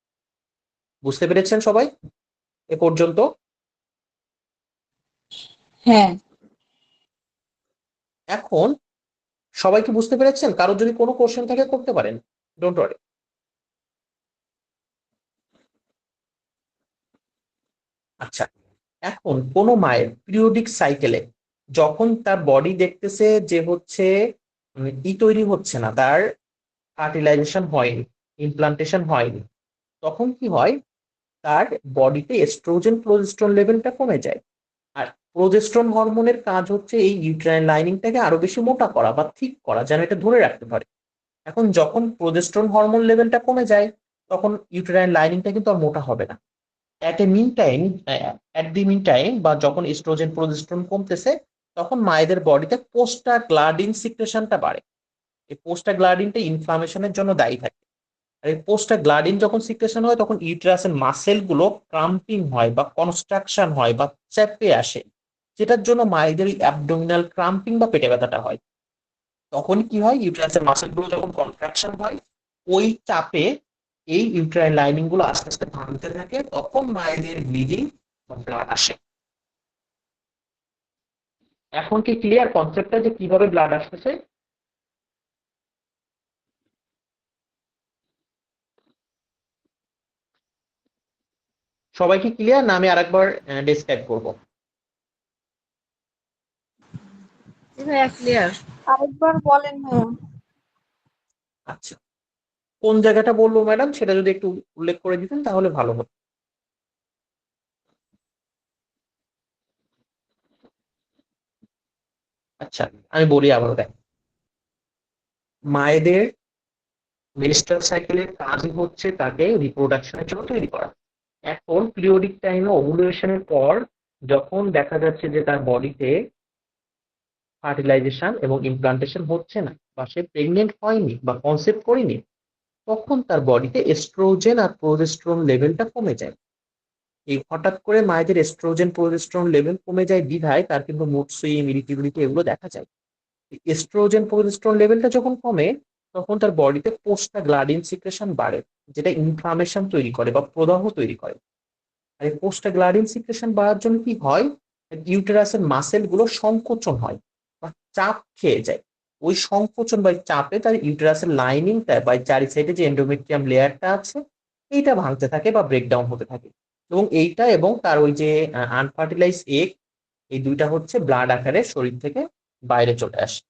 বুঝতে পেরেছেন সবাই এ পর্যন্ত? হ্যাঁ। এখন সবাই কি বুঝতে পেরেছেন? কারোর যদি কোনো কোশ্চেন থাকে করতে পারেন, ডোন্ট ওয়ারি। আচ্ছা, এখন কোনো মায়ের পিরিয়ডিক সাইকেলে যখন তার বডি দেখতেছে যে হচ্ছে তৈরি হচ্ছে না, তার ফার্টিলাইজেশন হয়নি, ইমপ্লান্টেশন হয়নি, তখন কি হয়? তার বডিতে এস্ট্রোজেন প্রোজেস্টেরন লেভেলটা কমে যায়। আর প্রোজেস্টেরন হরমোনের কাজ হচ্ছে এই ইউটেরাইন লাইনিংটাকে আরো বেশি মোটা করা বা ঠিক করা, যেন এটা ধরে রাখতে পারে। এখন যখন প্রোজেস্টেরন হরমোন লেভেলটা কমে যায়, তখন ইউটেরাইন লাইনিংটা কিন্তু আর মোটা হবে না। অ্যাট দি মিন টাইম বা যখন এস্ট্রোজেন প্রোজেস্টেরন কমতেছে, তখন মায়েদের বডিতে পোস্টাগ্ল্যান্ডিন সিক্রেশনটা বাড়ে। এই পোস্টাগ্ল্যান্ডিনটা ইনফ্লামেশনের জন্য দায়ী থাকে। আর এই পোস্টাগ্ল্যান্ডিন যখন সিক্রেশন হয়, তখন ইউটেরাসের মাসেল গুলো ক্রাম্পিং হয় বা কনস্ট্রাকশন হয় বা চেপে আসে, যেটার জন্য মায়েদের অ্যাবডোমিনাল ক্রাম্পিং বা পেটে ব্যথাটা হয়। তখন কি হয়? ইউটেরাসের মাসেল গুলো যখন কন্ট্রাকশন হয়, ওই চাপে এই ইউটেরাইন লাইনিং গুলো আস্তে আস্তে ভাঙতে থাকে, তখন মায়েদের ব্লিডিং বা ব্লাড আসে। এখন কি ক্লিয়ার কনসেপ্টটা যে কিভাবে ব্লাড আসতেছে? সবাই কি ক্লিয়ার, না আমি আরেকবার ডেসক্রাইব করব? জি ভাইয়া ক্লিয়ার। আরেকবার বলেন ভাইয়া। আচ্ছা, কোন জায়গাটা বলবো ম্যাডাম, সেটা যদি একটু উল্লেখ করে দিতেন তাহলে ভালো হতো। আচ্ছা, আমি বলি আবারও, দেখ, মায়েদের মেনস্ট্রুয়াল সাইকেলের কাজই হচ্ছে তাকে রিপ্রোডাকশনের জন্য তৈরি করা। এখন পিরিয়ডিক টাইমে ওভুলেশনের পর যখন দেখা যাচ্ছে যে তার বডিতে ফার্টিলাইজেশন এবং ইমপ্লান্টেশন হচ্ছে না, বা সে প্রেগনেন্ট হয়নি বা কনসেপ্ট করেনি, তখন তার বডিতে এস্ট্রোজেন আর প্রোজেস্টেরন লেভেলটা কমে যায়। এই হঠাৎ করে মায়েদের এস্ট্রোজেন প্রোজেস্টেরন লেভেল কমে যায় বিধায় তার কিন্তু মুড সুইং, ইরিটেবিলিটি এগুলো দেখা যায়। এস্ট্রোজেন প্রোজেস্টেরন লেভেলটা যখন কমে, তখন তার বডিতে পোস্টাগ্ল্যান্ডিন সিক্রেশন বাড়ে, যেটা ইনফ্লামেশন তৈরি করে বা প্রদাহ তৈরি করে। আর এই পোস্টাগ্ল্যান্ডিন সিক্রেশন বাড়ার জন্য কি হয়? ইউটেরাসের মাসেল গুলো সংকোচন হয় বা চাপ খেয়ে যায়। ওই সংকোচন বা চাপে তার ইউটেরাসের লাইনিংটা বা চারি সাইডে যে এন্ডোমেট্রিয়াম লেয়ারটা আছে, এইটা ভাঙতে থাকে বা ব্রেকডাউন হতে থাকে। এবং এইটা এবং তার ওই যে আনফার্টিলাইজ এগ, এই দুইটা হচ্ছে ব্লাড আকারে শরীর থেকে বাইরে চলে আসে।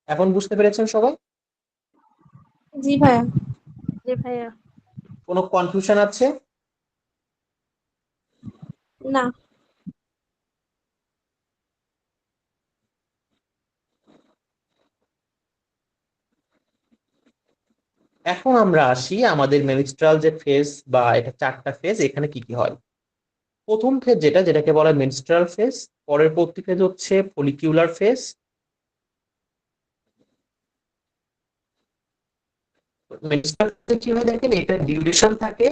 এখন বুঝতে পেরেছেন সবাই? জি ভাইয়া। জি ভাইয়া। কোনো কনফিউশন আছে? না। এখন আমরা আসি আমাদের মেনস্ট্রাল যে ফেজ, বা এটা 4টা ফেজ, এখানে কি কি হয়। প্রথম ফেজ যেটাকে বলা হয় মেনস্ট্রাল ফেজ, পরের পরবর্তী ফেজ হচ্ছে ফলিকিউলার ফেজ। মেনস্ট্রাল ফেজে কি হয় দেখেন, এটা ডিউরেশন থাকে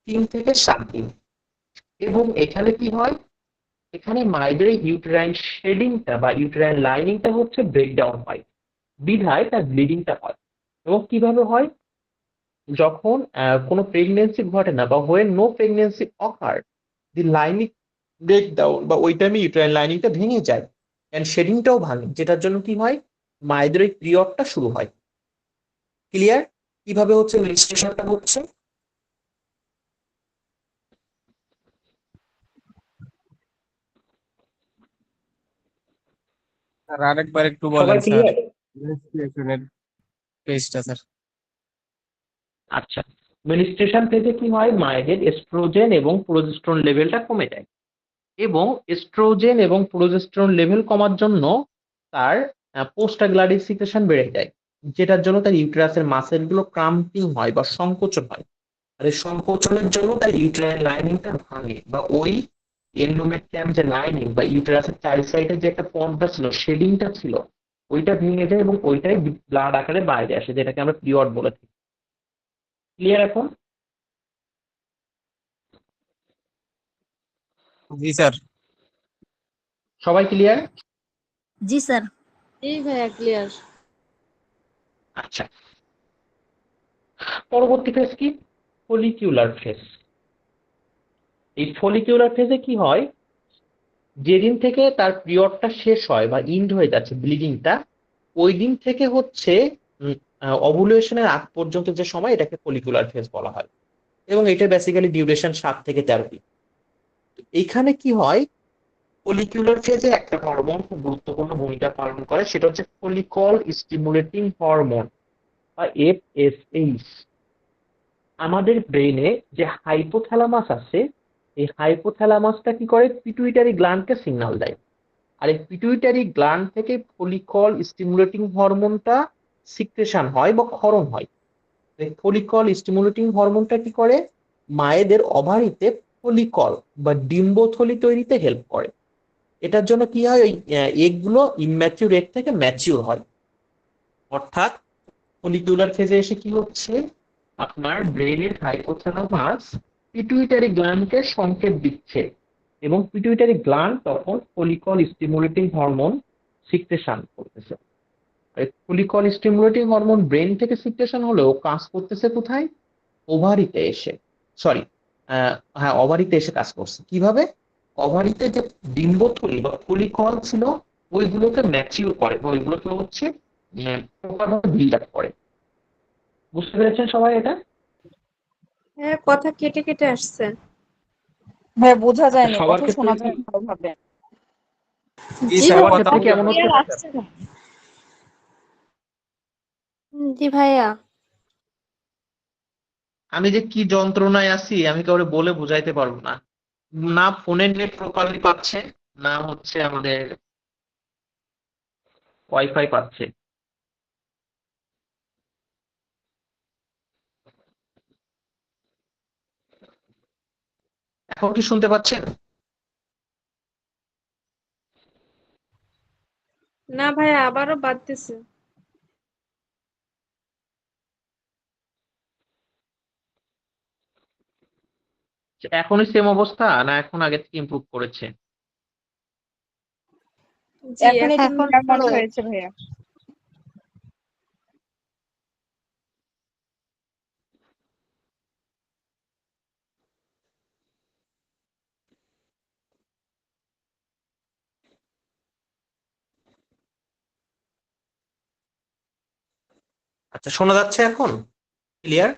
3 থেকে 7 দিন। এবং এখানে কি হয়? এখানে মায়েদের ইউটেরাইন শেডিংটা বা ইউটেরাইন লাইনিংটা হচ্ছে ব্রেকডাউন হয়, বিধায় তার ব্লিডিংটা হয়। এবং কিভাবে হয়? যখন কোনো প্রেগনেন্সি ঘটে না বা when no pregnancy occur, the lining break down বা ওই টাইমে ইউটেরাইন লাইনিংটা ভেঙে যায় এন্ড শেডিংটাও ভাঙে, যেটার জন্য কি হয়, মায়েদের ওই পিরিয়ডটা শুরু হয়। ক্লিয়ার? কিভাবে হচ্ছে রেজিস্ট্রেশনটা হচ্ছে? স্যার আরেকবার একটু সবাই বলেন স্যার, ক্লিয়ার? মেনস্ট্রুয়েশনের পেজটা স্যার। আচ্ছা, মেনস্ট্রুয়েশন থেকে কি হয়, মায়েদের এস্ট্রোজেন এবং প্রোজেস্টেরন লেভেলটা কমে যায়, এবং এস্ট্রোজেন এবং প্রোজেস্টেরন লেভেল কমার জন্য তার পোস্টাগ্ল্যান্ডিন সিক্রেশন বেড়ে যায়, যেটার জন্য তার ইউটেরাসের মাসেল গুলো ক্রাম্পিং হয় বা সংকোচন হয়। আর এই সংকোচনের জন্য তার ইউটেরাইন লাইনিংটা ভাঙে, বা ওই এন্ডোমেট্রিয়াম যে লাইনিং বা ইউটেরাসের চারি সাইডে যে একটা পর্দা ছিল, শেডিংটা ছিল, ওইটা ভেঙে যায় এবং ওইটাই ব্লাড আকারে বাইরে আসে, যেটাকে আমরা পিরিয়ড বলে থাকি। ক্লিয়ার এখন? জি স্যার। সবাই ক্লিয়ার? জি স্যার। এই ভাইয়া ক্লিয়ার। আচ্ছা, পরবর্তী ফেজ কি? Follicular phase. এই ফলিকিউলার ফেজে কি হয়, যেদিন থেকে তার পিরিয়ডটা শেষ হয় বা ইন্ড হয়ে যাচ্ছে ব্লিডিংটা, ওই দিন থেকে হচ্ছে অভুলেশনের আগ পর্যন্ত যে সময়, এটাকে ফলিকুলার ফেজ বলা হয়, এবং এটা বেসিক্যালি ডিউরেশন 7 থেকে 13 দিন। এইখানে কি হয়, ফলিকুলার ফেজে একটা হরমোন খুব গুরুত্বপূর্ণ ভূমিকা পালন করে, সেটা হচ্ছে ফলিকল স্টিমুলেটিং হরমোন বা এফএসএইচ। আমাদের ব্রেনে যে হাইপোথ্যালামাস আছে, এই হাইপোথ্যালামাসটা কি করে, পিটুইটারি গ্ল্যান্ডকে সিগন্যাল দেয়, আর এই পিটুইটারি গ্ল্যান্ড থেকে ফলিকল স্টিমুলেটিং হরমোনটা সিক্রেশন হয় বা ক্ষরণ হয়। এই ফলিকল স্টিমুলেটিং হরমোনটা কি করে, মায়েদের ওভারিতে ফলিকল বা ডিম্বথলি তৈরিতে হেল্প করে। এটার জন্য কি হয়, ওই এগগুলো ইম্যাচিউর এগ থেকে ম্যাচিউর হয়। অর্থাৎ ফলিকুলার ফেজে এসে কি হচ্ছে, আপনার ব্রেনের হাইপোথ্যালামাস পিটুইটারি গ্ল্যান্ডকে সংকেত দিচ্ছে, এবং পিটুইটারি গ্ল্যান্ড তখন ফলিকল স্টিমুলেটিং হরমোন সিক্রেশন করতেছে। ফলিকল স্টিমুলেটিং হরমোন ব্রেন থেকে সিক্রেশন হলেও কাজ করতেছে কোথায়, ওভারিতে এসে, সরি, হ্যাঁ ওভারিতে এসে কাজ করছে। কিভাবে? ওভারিতে যে ডিম্বথলি বা ফলিকল ছিল, ওইগুলোকে ম্যাচিউর করে বা ওইগুলোকে হচ্ছে প্রপারভাবে বিল্ড আপ করে। বুঝতে পেরেছেন সবাই এটা? হ্যাঁ, কথা কেটে কেটে আসছে। ভাইয়া বোঝা আচ্ছা, যায়নি, সবার কথা ক্ষেত্রে শোনা কি, যায় ভালোভাবে। জি জি স্যার, সবার কথা ক্ষেত্রে ভাইয়া, কেমন ক্লিয়ার হচ্ছে? আসছে না। জি ভাইয়া। আমি যে কি যন্ত্রণায় আছি আমি কাউরে বলে বুঝাইতে পারবো না। না ফোনের নেট প্রপারলি পাচ্ছে, না হচ্ছে আমাদের ওয়াইফাই পাচ্ছে। এখন কি শুনতে পাচ্ছেন? না ভাইয়া, আবারও বাড়তেছে। এখনই সেম অবস্থা, না এখন আগে থেকে ইমপ্রুভ করেছে? জি, এখন একটু এখন নরমাল ভালো। হয়েছে ভাইয়া। আচ্ছা, শোনা যাচ্ছে এখন? ক্লিয়ার?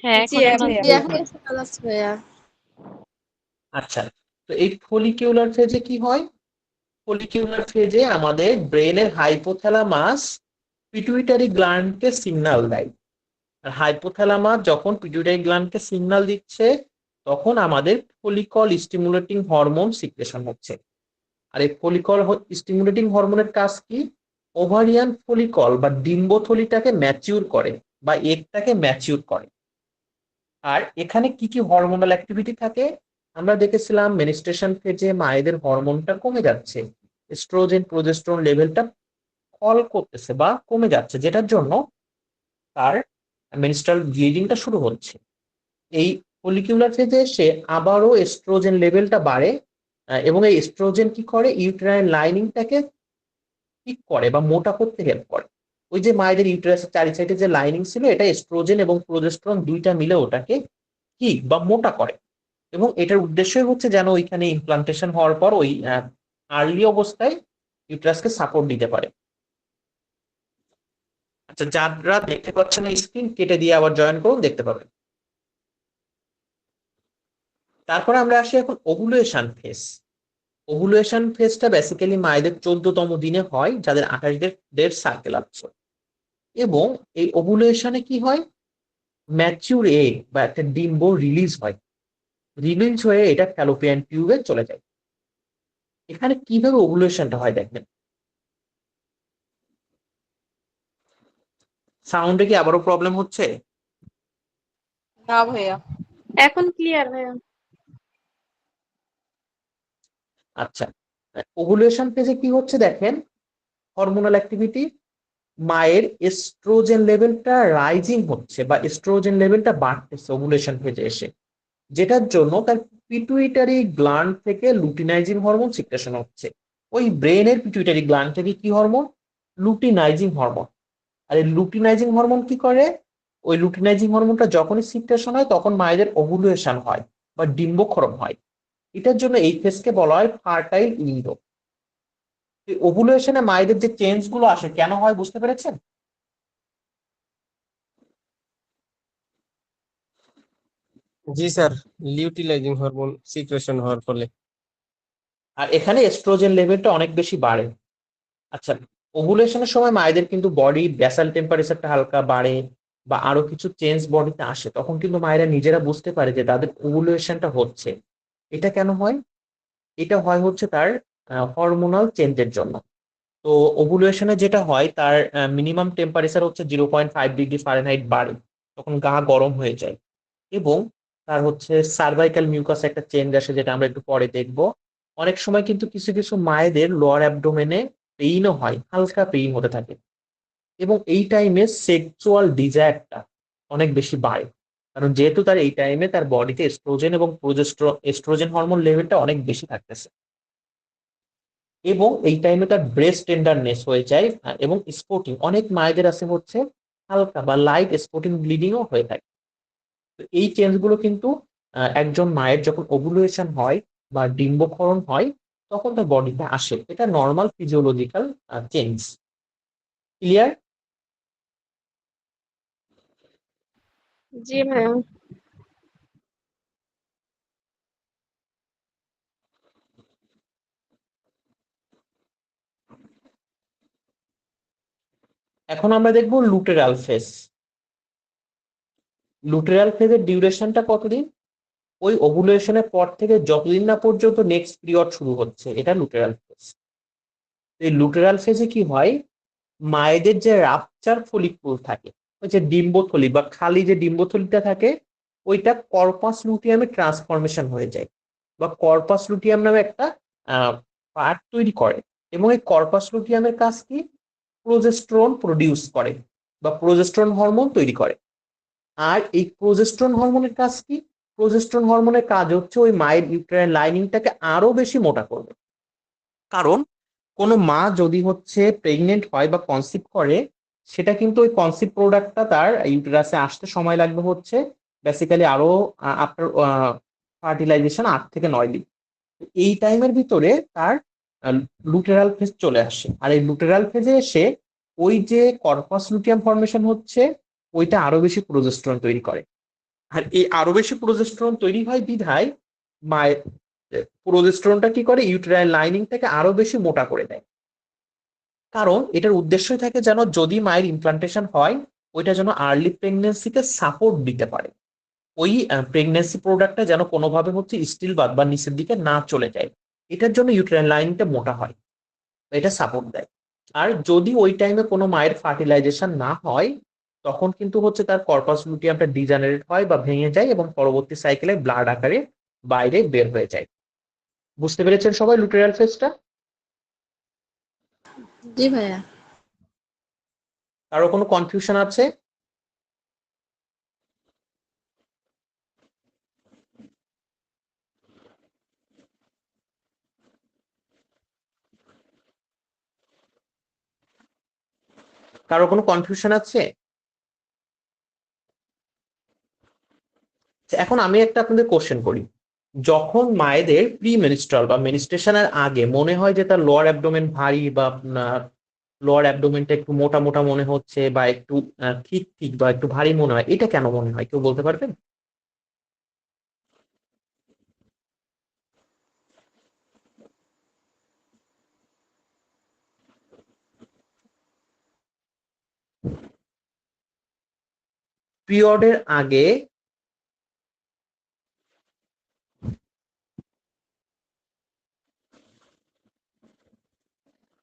হ্যাঁ, জি, এখন এখন ভাইয়া। ক্লিয়ার। ক্লিয়ার শোনা যাচ্ছে ভাইয়া। আচ্ছা, তো এই ফলিকিউলার ফেজে কি হয়, ফলিকিউলার ফেজে আমাদের ব্রেনের হাইপোথ্যালামাস পিটুইটারি গ্ল্যান্ডকে সিগন্যাল দেয়। আর হাইপোথ্যালামাস যখন পিটুইটারি গ্ল্যান্ডকে সিগন্যাল দিচ্ছে, তখন আমাদের ফলিকল স্টিমুলেটিং হরমোন সিক্রেশন হচ্ছে। আর এই ফলিকল স্টিমুলেটিং হরমোনের কাজ কি, ওভারিয়ান ফলিকল বা ডিম্বথলিটাকে ম্যাচিউর করে বা এগটাকে ম্যাচিউর করে। আর এখানে কি কি হরমোনাল অ্যাক্টিভিটি থাকে, আমরা দেখেছিলাম মেনস্ট্রুয়েশন ফেজে মায়েদের হরমোনটা কমে যাচ্ছে, এস্ট্রোজেন প্রোজেস্টেরন লেভেলটা ফল করতেছে বা কমে যাচ্ছে, যেটার জন্য তার মেনস্ট্রাল ব্লিডিংটা শুরু হচ্ছে। এই ফলিকিউলার ফেজে এসে আবারও এস্ট্রোজেন লেভেলটা বাড়ে, এবং এই এস্ট্রোজেন কি করে, ইউটেরাইন লাইনিংটাকে ঠিক করে বা মোটা করতে হেল্প করে। ওই যে মায়েদের ইউটেরাসের চারি সাইডে যে লাইনিং ছিল, এটা এস্ট্রোজেন এবং প্রোজেস্টেরন দুইটা মিলে ওটাকে ঠিক বা মোটা করে। এবং এটার উদ্দেশ্যই হচ্ছে যেন ওইখানে ইমপ্লান্টেশন হওয়ার পর ওই আর্লি অবস্থায় ইউটেরাসকে সাপোর্ট দিতে পারে। আচ্ছা, যারা দেখতে পাচ্ছেন না স্ক্রিন কেটে দিয়ে আবার জয়েন করুন, দেখতে পাবেন। তারপরে আমরা আসি এখন ওভুলেশন ফেজ। ওভুলেশন ফেজটা বেসিক্যালি মায়েদের 14তম দিনে হয়, যাদের 28 সাইকেল আছে। এবং এই ওভুলেশনে কি হয়, ম্যাচিউর এগ বা একটা ডিম্ব রিলিজ হয়, রিলিজ হয়ে এটা ফ্যালোপিয়ান টিউবে চলে যায়। এখানে কিভাবে ওভুলেশনটা হয় দেখবেন। সাউন্ডে কি আবারও প্রবলেম হচ্ছে? না ভাইয়া। এখন ক্লিয়ার ভাইয়া। আচ্ছা, ওভুলেশন ফেজে কি হচ্ছে দেখেন, হরমোনাল অ্যাক্টিভিটি, মায়ের এস্ট্রোজেন লেভেলটা রাইজিং হচ্ছে বা এস্ট্রোজেন লেভেলটা বাড়তেছে ওভুলেশন ফেজে এসে, যেটার জন্য তার পিটুইটারি গ্ল্যান্ড থেকে লুটিনাইজিং হরমোন সিক্রেশন হচ্ছে। ওই ব্রেনের পিটুইটারি গ্ল্যান্ড থেকে কি হরমোন? Luteinising hormone. আর এই লুটিনাইজিং হরমোন কি করে? ওই লুটিনাইজিং হরমোনটা যখনই সিক্রেশন হয় তখন মায়েদের ওভুলেশন হয় বা ডিম্বক্ষরণ হয়। এটার জন্য এই ফেজকে বলা হয় ফার্টাইল উইন্ডো। ওভুলেশনে মায়েদের যে চেঞ্জ গুলো আসে কেন হয় বুঝতে পেরেছেন? জি স্যার, লিউটিলাইজিং হরমোন সিক্রেশন হওয়ার ফলে। আর এখানে এস্ট্রোজেন লেভেলটা অনেক বেশি বাড়ে। আচ্ছা, ওভুলেশনের সময় মায়েদের কিন্তু বডি বেসাল টেম্পারেচারটা হালকা বাড়ে বা আরো কিছু চেঞ্জ বডিতে আসে, তখন কিন্তু মায়েরা নিজেরা বুঝতে পারে যে তাদের ওভুলেশনটা হচ্ছে। এটা কেন হয়? এটা হয় হচ্ছে তার হরমোনাল চেঞ্জের জন্য। তো ওভুলেশনে যেটা হয়, তার মিনিমাম টেম্পারেচার হচ্ছে 0.5 ডিগ্রি ফারেনহাইট বাড়ে, তখন গা গরম হয়ে যায়। এবং তার হচ্ছে সার্ভাইকাল মিউকাস একটা চেঞ্জ আসে, যেটা আমরা একটু পরে দেখব। অনেক সময় কিন্তু কিছু কিছু মায়েদের লোয়ার অ্যাবডোমেনে পেইনও হয়, হালকা পেইন হতে থাকে। এবং এই টাইমে সেক্সুয়াল ডিজায়ারটা অনেক বেশি বাড়ে, কারণ যেহেতু তার এই টাইমে তার বডিতে এস্ট্রোজেন এবং এস্ট্রোজেন হরমোন লেভেলটা অনেক বেশি থাকতেছে। এবং এই টাইমে তার ব্রেস্ট টেন্ডারনেস হয়ে যায়, এবং স্পোর্টিং, অনেক মায়েদের আছে হচ্ছে হালকা বা লাইট স্পোর্টিং ব্লিডিংও হয়ে থাকে। তো এই চেঞ্জ গুলো কিন্তু একজন মায়ের যখন ওভুলেশন হয় বা ডিম্বক্ষরণ হয় তখন তার বডিতে আসে। এটা নর্মাল ফিজিওলজিক্যাল চেঞ্জ। ক্লিয়ার? জি ভাইয়া। এখন আমরা দেখবো লুটেরাল ফেজ। লুটেরাল ফেজের ডিউরেশনটা কতদিন? ওই ওভুলেশনের পর থেকে যতদিন না পর্যন্ত নেক্সট পিরিয়ড শুরু হচ্ছে, এটা লুটেরাল ফেজ। এই লুটেরাল ফেজে কি হয়, মায়েদের যে রাপচার ফলিকুল থাকে, ওই যে ডিম্বথলি বা খালি যে ডিম্বথলিটা থাকে, ওইটা কর্পাস লুটিয়ামে ট্রান্সফরমেশন হয়ে যায় বা কর্পাস লুটিয়াম নামে একটা পার্ট তৈরি করে। এবং এই কর্পাস লুটিয়ামের কাজ কি? প্রোজেস্টেরন প্রডিউস করে বা প্রোজেস্টেরন হরমোন তৈরি করে। আর এই প্রোজেস্টেরন হরমোনের কাজ কি? প্রোজেস্টেরন হরমোনের কাজ হচ্ছে ওই মায়ের ইউটেরাইন লাইনিংটাকে আরো বেশি মোটা করবে। কারণ কোনো মা যদি হচ্ছে প্রেগনেন্ট হয় বা কনসিভ করে, সেটা কিন্তু ওই কনসিভ প্রোডাক্টটা তার ইউটেরাসে আসতে সময় লাগবে হচ্ছে বেসিক্যালি আরো আফটার ফার্টিলাইজেশন 8 থেকে 9 দিন। এই টাইমের ভিতরে তার লুটেরাল ফেজ চলে আসে। আর এই লুটেরাল ফেজে এসে ওই যে কর্পাস লুটিয়াম ফর্মেশন হচ্ছে, ওইটা আরো বেশি প্রোজেস্টেরন তৈরি করে। আর এই আরো বেশি প্রোজেস্টেরন তৈরি হয় বিধায় মায়ের প্রোজেস্টেরনটা কি করে, ইউটেরাইন লাইনিংটাকে আরো বেশি মোটা করে দেয়। কারণ এটার উদ্দেশ্যই থাকে যেন যদি মায়ের ইমপ্লান্টেশন হয়, ওইটা যেন আর্লি প্রেগনেন্সিতে সাপোর্ট দিতে পারে, ওই প্রেগনেন্সি প্রোডাক্টটা যেন কোনোভাবে হচ্ছে স্টিল বাদ বা নিচের দিকে না চলে যায়। এটার জন্য ইউটেরাইন লাইনটা মোটা হয়, এটা সাপোর্ট দেয়। আর যদি ওই টাইমে কোনো মায়ের ফার্টিলাইজেশন না হয়, তখন কিন্তু হচ্ছে তার কর্পাস লুটিয়ামটা ডিজেনারেট হয় বা ভেঙে যায় এবং পরবর্তী সাইকেলে ব্লাড আকারে বাইরে বের হয়ে যায়। বুঝতে পেরেছেন সবাই লুটেরাল ফেজটা? জি ভাইয়া। কারো কোনো কনফিউশন আছে? কারো কোনো কনফিউশন আছে? আচ্ছা, এখন আমি একটা আপনাদের কোশ্চেন করি যখন মায়েদের প্রি মেনস্ট্রাল বা মেনস্ট্রেশনের আগে মনে হয় যে তার লোয়ার অ্যাবডোমেন ভারী বা লোয়ার অ্যাবডোমেনটা একটু মোটা মোটা মনে হচ্ছে বা একটু ঠিক ঠিক বা একটু ভারী মনে হয়, এটা কেন মনে হয় কেউ বলতে পারবেন? পিরিয়ডের আগে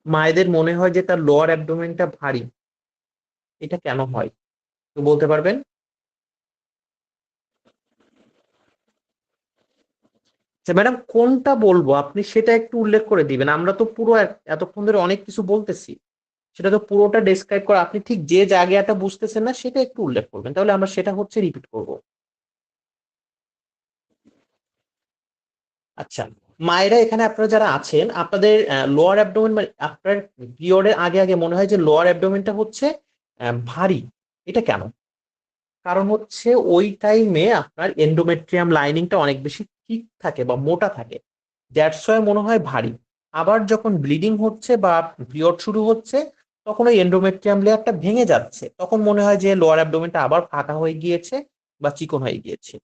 মায়েদের মনে হয় যে তার লোয়ার অ্যাবডোমেনটা ভারী, এটা কেন হয় কেউ বলতে পারবেন? আচ্ছা ম্যাডাম, কোনটা বলবো আপনি সেটা একটু উল্লেখ করে দিবেন, আমরা তো পুরো এতক্ষণ ধরে অনেক কিছু বলতেছি, সেটা তো পুরোটা ডেসক্রাইব করা, আপনি ঠিক যে জায়গাটা বুঝতেছেন না সেটা একটু উল্লেখ করবেন, তাহলে আমরা সেটা হচ্ছে রিপিট করব। আচ্ছা, মায়েরা এখানে আপনারা যারা আছেন আপনাদের লোয়ার অ্যাবডোমেন মানে আপনার পিরিয়ডের আগে আগে মনে হয় যে লোয়ার অ্যাবডোমেনটা হচ্ছে ভারী, এটা কেন? কারণ হচ্ছে ওই টাইমে আপনার এন্ডোমেট্রিয়াম লাইনিংটা অনেক বেশি ঠিক থাকে বা মোটা থাকে, দ্যাটস ওয়াই মনে হয় ভারী। আবার যখন ব্লিডিং হচ্ছে বা পিরিয়ড শুরু হচ্ছে তখন ওই এন্ডোমেট্রিয়াম লেয়ারটা ভেঙে যাচ্ছে, তখন মনে হয় যে লোয়ার অ্যাবডোমেনটা আবার ফাঁকা হয়ে গিয়েছে বা চিকন হয়ে গিয়েছে।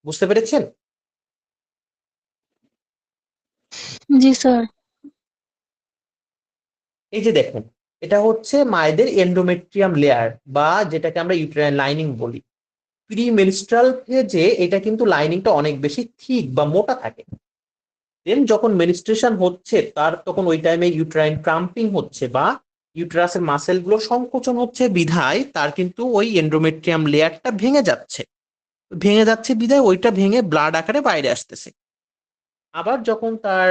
বুঝতে পেরেছেন? জি স্যার। এই যে দেখুন, এটা হচ্ছে মায়েদের এন্ডোমেট্রিয়াম লেয়ার বা যেটাকে আমরা ইউটেরাইন লাইনিং বলি। প্রি মেনস্ট্রাল ফেজে এটা কিন্তু লাইনিংটা অনেক বেশি থিক বা মোটা থাকে। দেন যখন মেনস্ট্রেশন হচ্ছে তার তখন ওই টাইমে ইউট্রাইন ক্রাম্পিং হচ্ছে বা ইউটেরাসের মাসেল গুলো সংকোচন হচ্ছে বিধায় তার কিন্তু ওই এন্ডোমেট্রিয়াম লেয়ারটা ভেঙে যাচ্ছে, ভেঙে যাচ্ছে বিধায় ওইটা ভেঙে ব্লাড আকারে বাইরে আসতেছে। আবার যখন তার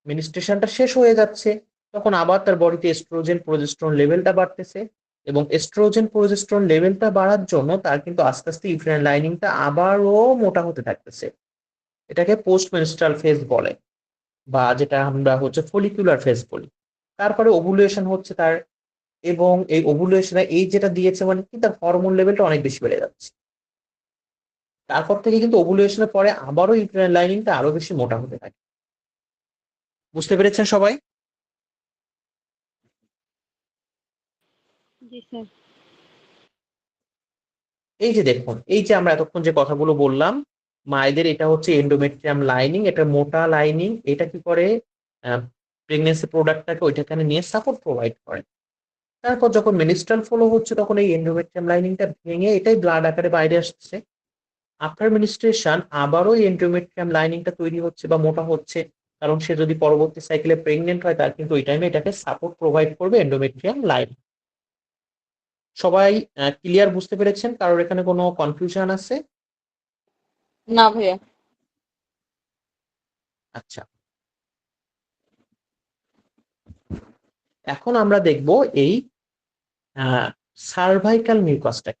মেনস্ট্রেশনটা শেষ হয়ে যাচ্ছে তখন আবার তার বডিতে এস্ট্রোজেন প্রোজেস্টেরন লেভেলটা বাড়তেছে, এবং এস্ট্রোজেন প্রোজেস্টেরন লেভেলটা বাড়ার জন্য তার কিন্তু আস্তে আস্তে ইউটেরাইন লাইনিংটা আবারও মোটা হতে থাকতেছে। এটাকে পোস্ট মেনস্ট্রাল ফেজ বলে বা যেটা আমরা হচ্ছে ফলিকুলার ফেজ বলি। তারপরে ওভুলেশন হচ্ছে তার, এবং এই ওভুলেশনে এই যেটা দিয়েছে মানে কি তার হরমোন লেভেলটা অনেক বেশি বেড়ে যাচ্ছে। তারপর থেকে কিন্তু ওভুলেশনের পরে আবারও ইউটেরাইন লাইনিংটা আরো বেশি মোটা হতে থাকে। বুঝতে পেরেছেন সবাই? জি স্যার। এই যে দেখুন, এই যে আমরা এতক্ষণ যে কথাগুলো বললাম, মায়েদের এটা হচ্ছে এন্ডোমেট্রিয়াম লাইনিং, এটা মোটা লাইনিং, এটা কি করে প্রেগনেন্সি প্রোডাক্টটাকে ওইটাখানে নিয়ে সাপোর্ট প্রোভাইড করে। তারপর যখন মেনস্ট্রাল ফ্লো হচ্ছে তখন এই এন্ডোমেট্রিয়াম লাইনিংটা ভেঙে এটাই ব্লাড আকারে বাইরে আসছে। আফটার মেনস্ট্রেশন আবারও এই এন্ডোমেট্রিয়াম লাইনিংটা তৈরি হচ্ছে বা মোটা হচ্ছে, কারণ সে যদি পরবর্তী সাইকেলে প্রেগনেন্ট হয় তার কিন্তু ওই টাইমে এটাকে সাপোর্ট প্রোভাইড করবে এন্ডোমেট্রিয়াম লাইনিং। সবাই ক্লিয়ার বুঝতে পেরেছেন? কারোর এখানে কোনো কনফিউশন আছে? না ভাইয়া। আচ্ছা, এখন আমরা দেখব এই সার্ভাইকাল মিউকাসটা।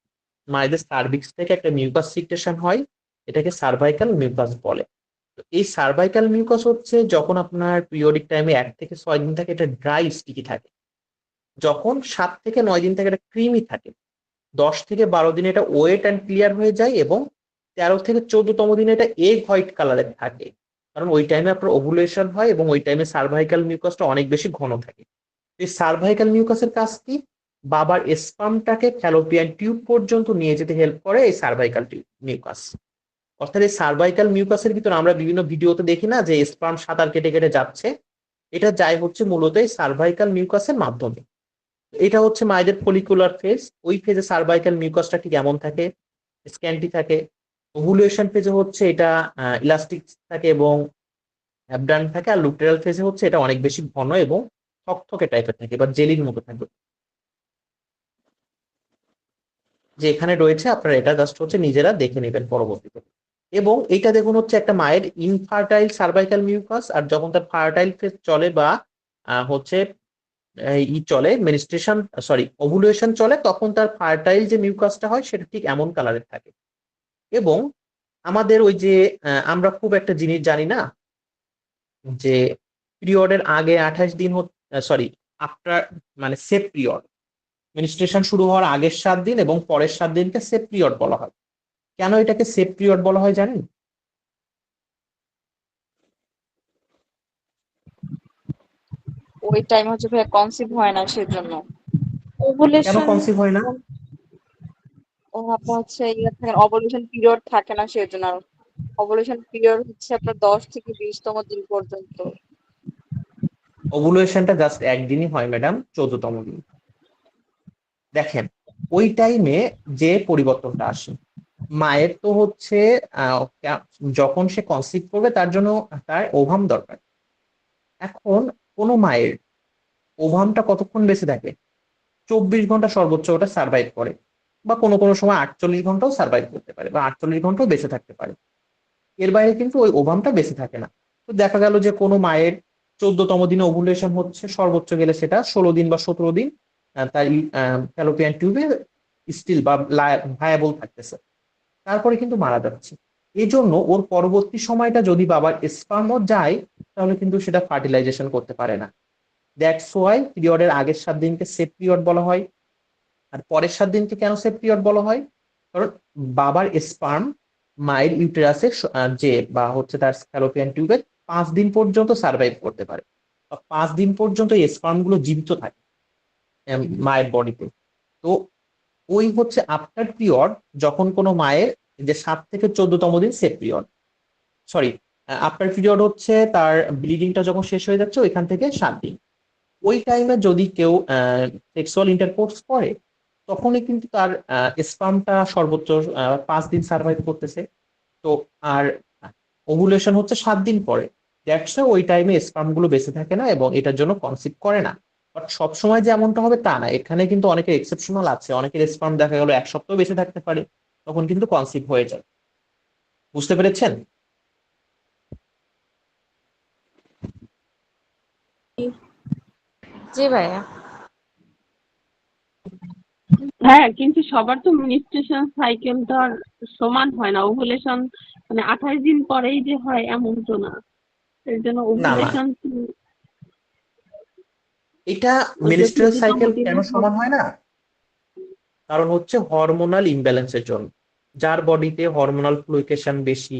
মায়েদের সার্ভিক্স থেকে একটা মিউকাস সিক্রেশন হয়, এটাকে সার্ভাইকাল মিউকাস বলে। তো এই সার্ভাইকাল মিউকাস হচ্ছে যখন আপনার পিরিয়ডিক টাইমে 1 থেকে 6 দিন থাকে এটা ড্রাই স্টিকি থাকে, যখন 7 থেকে 9 দিন থাকে এটা ক্রিমি থাকে, 10 থেকে 12 দিনে এটা ওয়েট অ্যান্ড ক্লিয়ার হয়ে যায়, এবং 13 থেকে 14তম দিনে এটা এগ হোয়াইট কালারের থাকে, কারণ ওই টাইমে আপনার ওভুলেশন হয় এবং ওই টাইমে সার্ভাইকাল মিউকাসটা অনেক বেশি ঘন থাকে। এই সার্ভাইকাল মিউকাসের কাজ কি? বাবার স্পামটাকে ফ্যালোপিয়ান টিউব পর্যন্ত নিয়ে যেতে হেল্প করে এই সার্ভাইকাল মিউকাস। অর্থাৎ এই সার্ভাইকাল মিউকাসের ভিতর আমরা বিভিন্ন ভিডিওতে দেখি না যে স্পাম সাঁতার কেটে কেটে যাচ্ছে, এটা যায় হচ্ছে মূলত এই সার্ভাইকাল মিউকাসের মাধ্যমে। এটা হচ্ছে মায়েদের ফলিকুলার ফেজ, ওই ফেজে সার্ভাইকাল মিউকাসটা ঠিক এমন থাকে, স্ক্যান্টি থাকে। ওভুলেশন ফেজে হচ্ছে এটা ইলাস্টিক থাকে এবং অ্যাবডান থাকে, আর লুটেরাল ফেজে হচ্ছে এটা অনেক বেশি ঘন এবং থকথকে টাইপের থাকে বা জেলির মতো থাকবে, যে এখানে রয়েছে আপনারা এটা জাস্ট হচ্ছে নিজেরা দেখে নেবেন পরবর্তীতে। এবং এইটা দেখুন হচ্ছে একটা মায়ের ইনফার্টাইল সার্ভাইকাল মিউকাস, আর যখন তার ফার্টাইল ফেজ চলে বা হচ্ছে চলে মেনস্ট্রেশন সরি ওভুলেশন চলে, তখন তার ফার্টাইল যে মিউকাসটা হয় সেটা ঠিক এমন কালারের থাকে। এবং আমাদের ওই যে আমরা খুব একটা জিনিস জানি না যে পিরিয়ডের আগে 28 দিন সরি আফটার মানে সেফ পিরিয়ড, মেনস্ট্রেশন শুরু হওয়ার আগের 7 দিন এবং পরের 7 দিনকে সেফ পিরিয়ড বলা হয়। কেন এটাকে সেফ পিরিয়ড বলা হয় জানেন? ওই টাইম হচ্ছে ভাইয়া কনসিভ হয় না সেজন্য। কেন ওভুলেশন কনসিভ হয় না? ও আপনার হচ্ছে ইয়ে থাকে, ওভুলেশন পিরিয়ড থাকে না সেজন্য। আর ওভুলেশন পিরিয়ড হচ্ছে আপনার 10 থেকে 20তম দিন পর্যন্ত। ওভুলেশনটা জাস্ট একদিনই হয় ম্যাডাম, 14তম দিন। দেখেন ওই টাইমে যে পরিবর্তনটা আসে, মায়ের তো হচ্ছে যখন সে কনসিভ করবে তার জন্য তার ওভাম দরকার। এখন কোনো মায়ের ওভামটা কতক্ষণ বেঁচে থাকে? 24 ঘন্টা সর্বোচ্চ ওটা সার্ভাইভ করে, বা কোনো কোনো সময় 48 ঘন্টাও সার্ভাইভ করতে পারে, বা 48 ঘন্টাও বেঁচে থাকতে পারে। এর বাইরে কিন্তু ওই ওভামটা বেঁচে থাকে না। তো দেখা গেল যে কোনো মায়ের 14তম দিনে ওভুলেশন হচ্ছে, সর্বোচ্চ গেলে সেটা 16 দিন বা 17 দিন তার ফ্যালোপিয়ান টিউবে স্টিল বা ভায়াবল থাকতেছে, তারপরে কিন্তু মারা যাচ্ছে। এই জন্য ওর পরবর্তী সময়টা যদি বাবার স্পার্মও যায়, তাহলে কিন্তু সেটা ফার্টিলাইজেশন করতে পারে না। দ্যাটস ওয়াই পিরিয়ডের আগের 7 দিনকে সেফ পিরিয়ড বলা হয়, আর পরের 7 দিনকে কেন সেফ পিরিয়ড বলা হয়? কারণ বাবার স্পার্ম মায়ের ইউটেরাসে যে বা হচ্ছে তার ফ্যালোপিয়ান টিউবে 5 দিন পর্যন্ত সার্ভাইভ করতে পারে, বা 5 দিন পর্যন্ত এই স্পার্ম গুলো জীবিত থাকে মায়ের বডিতে। তো ওই হচ্ছে আফটার পিরিয়ড, যখন কোনো মায়ের যে 7 থেকে 14তম দিন safe period, sorry after period হচ্ছে তার ব্লিডিংটা যখন শেষ হয়ে যাচ্ছে ওইখান থেকে 7 দিন, ওই টাইমে যদি কেউ সেক্সুয়াল ইন্টারকোর্স করে, তখনই কিন্তু তার স্পার্মটা সর্বোচ্চ 5 দিন সার্ভাইভ করতেছে। তো আর ওভুলেশন হচ্ছে 7 দিন পরে, দ্যাটস ওই টাইমে স্পার্ম গুলো বেঁচে থাকে না এবং এটার জন্য কনসিভ করে না। বাট সবসময় যে এমনটা হবে তা না, এখানে কিন্তু অনেকের এক্সেপশনাল আছে, অনেকের স্পার্ম দেখা গেল 1 সপ্তাহ বেঁচে থাকতে পারে, তখন কিন্তু কনসিভ হয়ে যায়। বুঝতে পেরেছেন? জি ভাইয়া। হ্যাঁ, কিন্তু সবার তো মেনস্ট্রুয়েশন সাইকেল তো আর সমান হয় না। ওভুলেশন মানে 28 দিন পরেই যে হয় এমন তো না। এর জন্য না না, ওভুলেশন এটা যে মেনস্ট্রুয়াল 14তম সাইকেল কেন দিনে সমান হয় না? কারণ হচ্ছে হরমোনাল ইমব্যালেন্সের জন্য। যার বডিতে হরমোনাল ফ্লুকচুয়েশন বেশি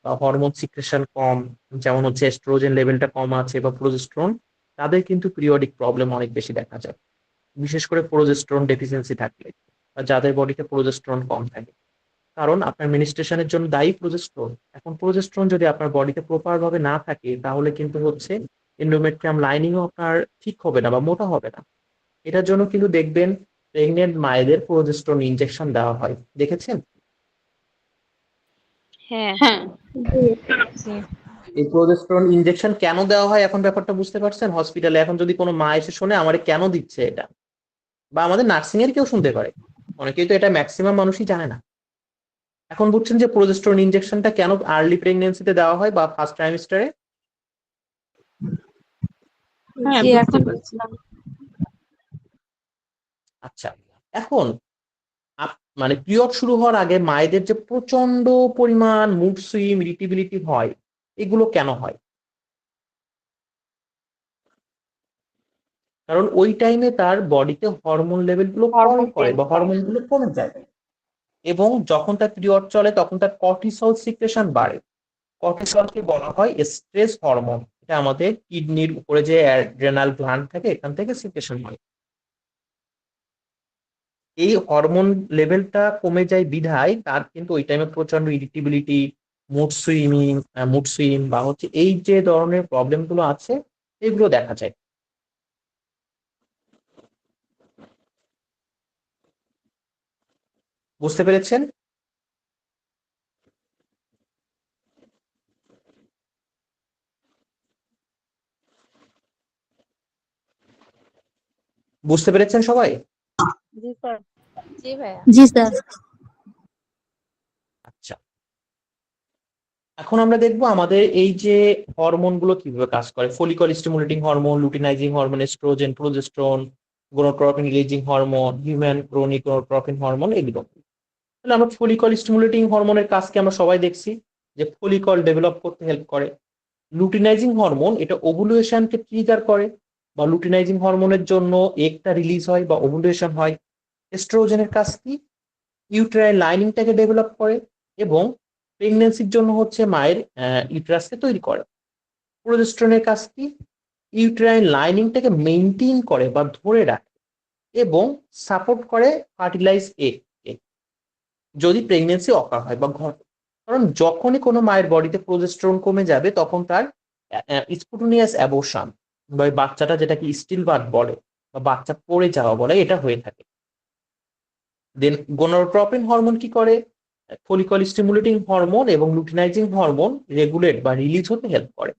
বা হরমোন সিক্রেশন কম, যেমন হচ্ছে এস্ট্রোজেন লেভেলটা কম আছে বা প্রোজেস্টেরন, তাদের কিন্তু পিরিয়ডিক প্রবলেম অনেক বেশি দেখা যায়, বিশেষ করে প্রোজেস্টেরন ডেফিসিয়েন্সি থাকলে, বা যাদের বডিতে প্রোজেস্টেরন কম থাকে। কারণ আপনার মেনিস্ট্রেশনের জন্য দায়ী প্রোজেস্টেরন। এখন প্রোজেস্টেরন যদি আপনার বডিতে প্রপার ভাবে না থাকে, তাহলে কিন্তু হচ্ছে এন্ডোমেট্রিয়াম লাইনিংও আপনার ঠিক হবে না বা মোটা হবে না। এটার জন্য কিন্তু দেখবেন প্রেগনেন্ট মায়েদের প্রোজেস্টেরন ইনজেকশন দেওয়া হয়, দেখেছেন? হ্যাঁ। হ্যাঁ। জি। এই প্রোজেস্টেরন ইনজেকশন কেন দেওয়া হয় এখন ব্যাপারটা বুঝতে পারছেন? হসপিটালে এখন যদি কোনো মা এসে শোনে আমারে কেন দিচ্ছে এটা, বা আমাদের নার্সিং এর কেউ শুনতে পারে, অনেকেই তো এটা ম্যাক্সিমাম মানুষই জানে না। এখন বুঝছেন যে প্রোজেস্টেরন ইনজেকশনটা কেন আর্লি প্রেগন্যান্সিতে দেওয়া হয় বা ফার্স্ট ট্রাইমেস্টারে? হ্যাঁ, জি বুঝতে এখন পারছি। বুঝলাম। আচ্ছা, এখন মানে পিরিয়ড শুরু হওয়ার আগে মায়েদের যে প্রচন্ড পরিমাণ মুড সুইং ইরিটেবিলিটি হয়, এগুলো কেন হয়? কারণ ওই টাইমে তার বডিতে হরমোন লেভেল গুলো ফল হরমোন করে চেঞ্জ বা হয়। হরমোন গুলো কমে যায়, এবং যখন তার পিরিয়ড চলে তখন তার কর্টিসল সিক্রেশন বাড়ে। কর্টিসলকে বলা হয় স্ট্রেস হরমোন, এটা আমাদের কিডনির উপরে যে অ্যাড্রেনাল গ্ল্যান্ড থাকে এখান থেকে সিক্রেশন হয়। এই হরমোন লেভেলটা কমে যায় বিধায় তার কিন্তু ওই টাইমে প্রচন্ড ইরিটেবিলিটি, মুড সুইং বা হচ্ছে এই যে ধরনের প্রবলেম গুলো আছে, এগুলো দেখা যায়। বুঝতে পেরেছেন? বুঝতে পেরেছেন সবাই? জি স্যার। জি ভাইয়া। জি স্যার। আচ্ছা, এখন আমরা দেখবো আমাদের এই যে হরমোন গুলো কিভাবে কাজ করে। Follicle stimulating hormone, luteinising hormone, oestrogen, progesterone, gonadotropin releasing hormone, human chronic gonadotropin hormone, এগুলো। তাহলে আমরা ফলিকল স্টিমুলেটিং হরমোনের কাজকে আমরা সবাই দেখছি যে ফলিকল ডেভেলপ করতে হেল্প করে। লুটিনাইজিং হরমোন এটা ওভুলেশনকে ট্রিগার করে, বা লুটিনাইজিং হরমোনের জন্য একটা রিলিজ হয় বা ওভুলেশন হয়। এস্ট্রোজেনের কাজ কি? ইউটেরাইন লাইনিংটাকে ডেভেলপ করে এবং প্রেগন্যান্সির জন্য হচ্ছে মায়ের ইউটেরাসকে তৈরি করে। প্রোজেস্টেরনের কাজ কি? ইউটেরাইন লাইনিংটাকে মেনটেন করে বা ধরে রাখে এবং সাপোর্ট করে ফার্টিলাইজ এগ যদি প্রেগনেন্সি অকার হয় বা ঘটে। কারণ যখনই কোনো মায়ের বডিতে প্রোজেস্টেরন কমে যাবে তখন তার স্পন্টেনিয়াস অ্যাবর্শন বা ওই বাচ্চাটা যেটাকে স্টিল বার্থ বলে বা বাচ্চা পড়ে যাওয়া বলে এটা হয়ে থাকে। দেন গোনাডোট্রপিন হরমোন কি করে? ফলিকল স্টিমুলেটিং হরমোন এবং লুটিনাইজিং হরমোন রেগুলেট বা রিলিজ হতে হেল্প করে।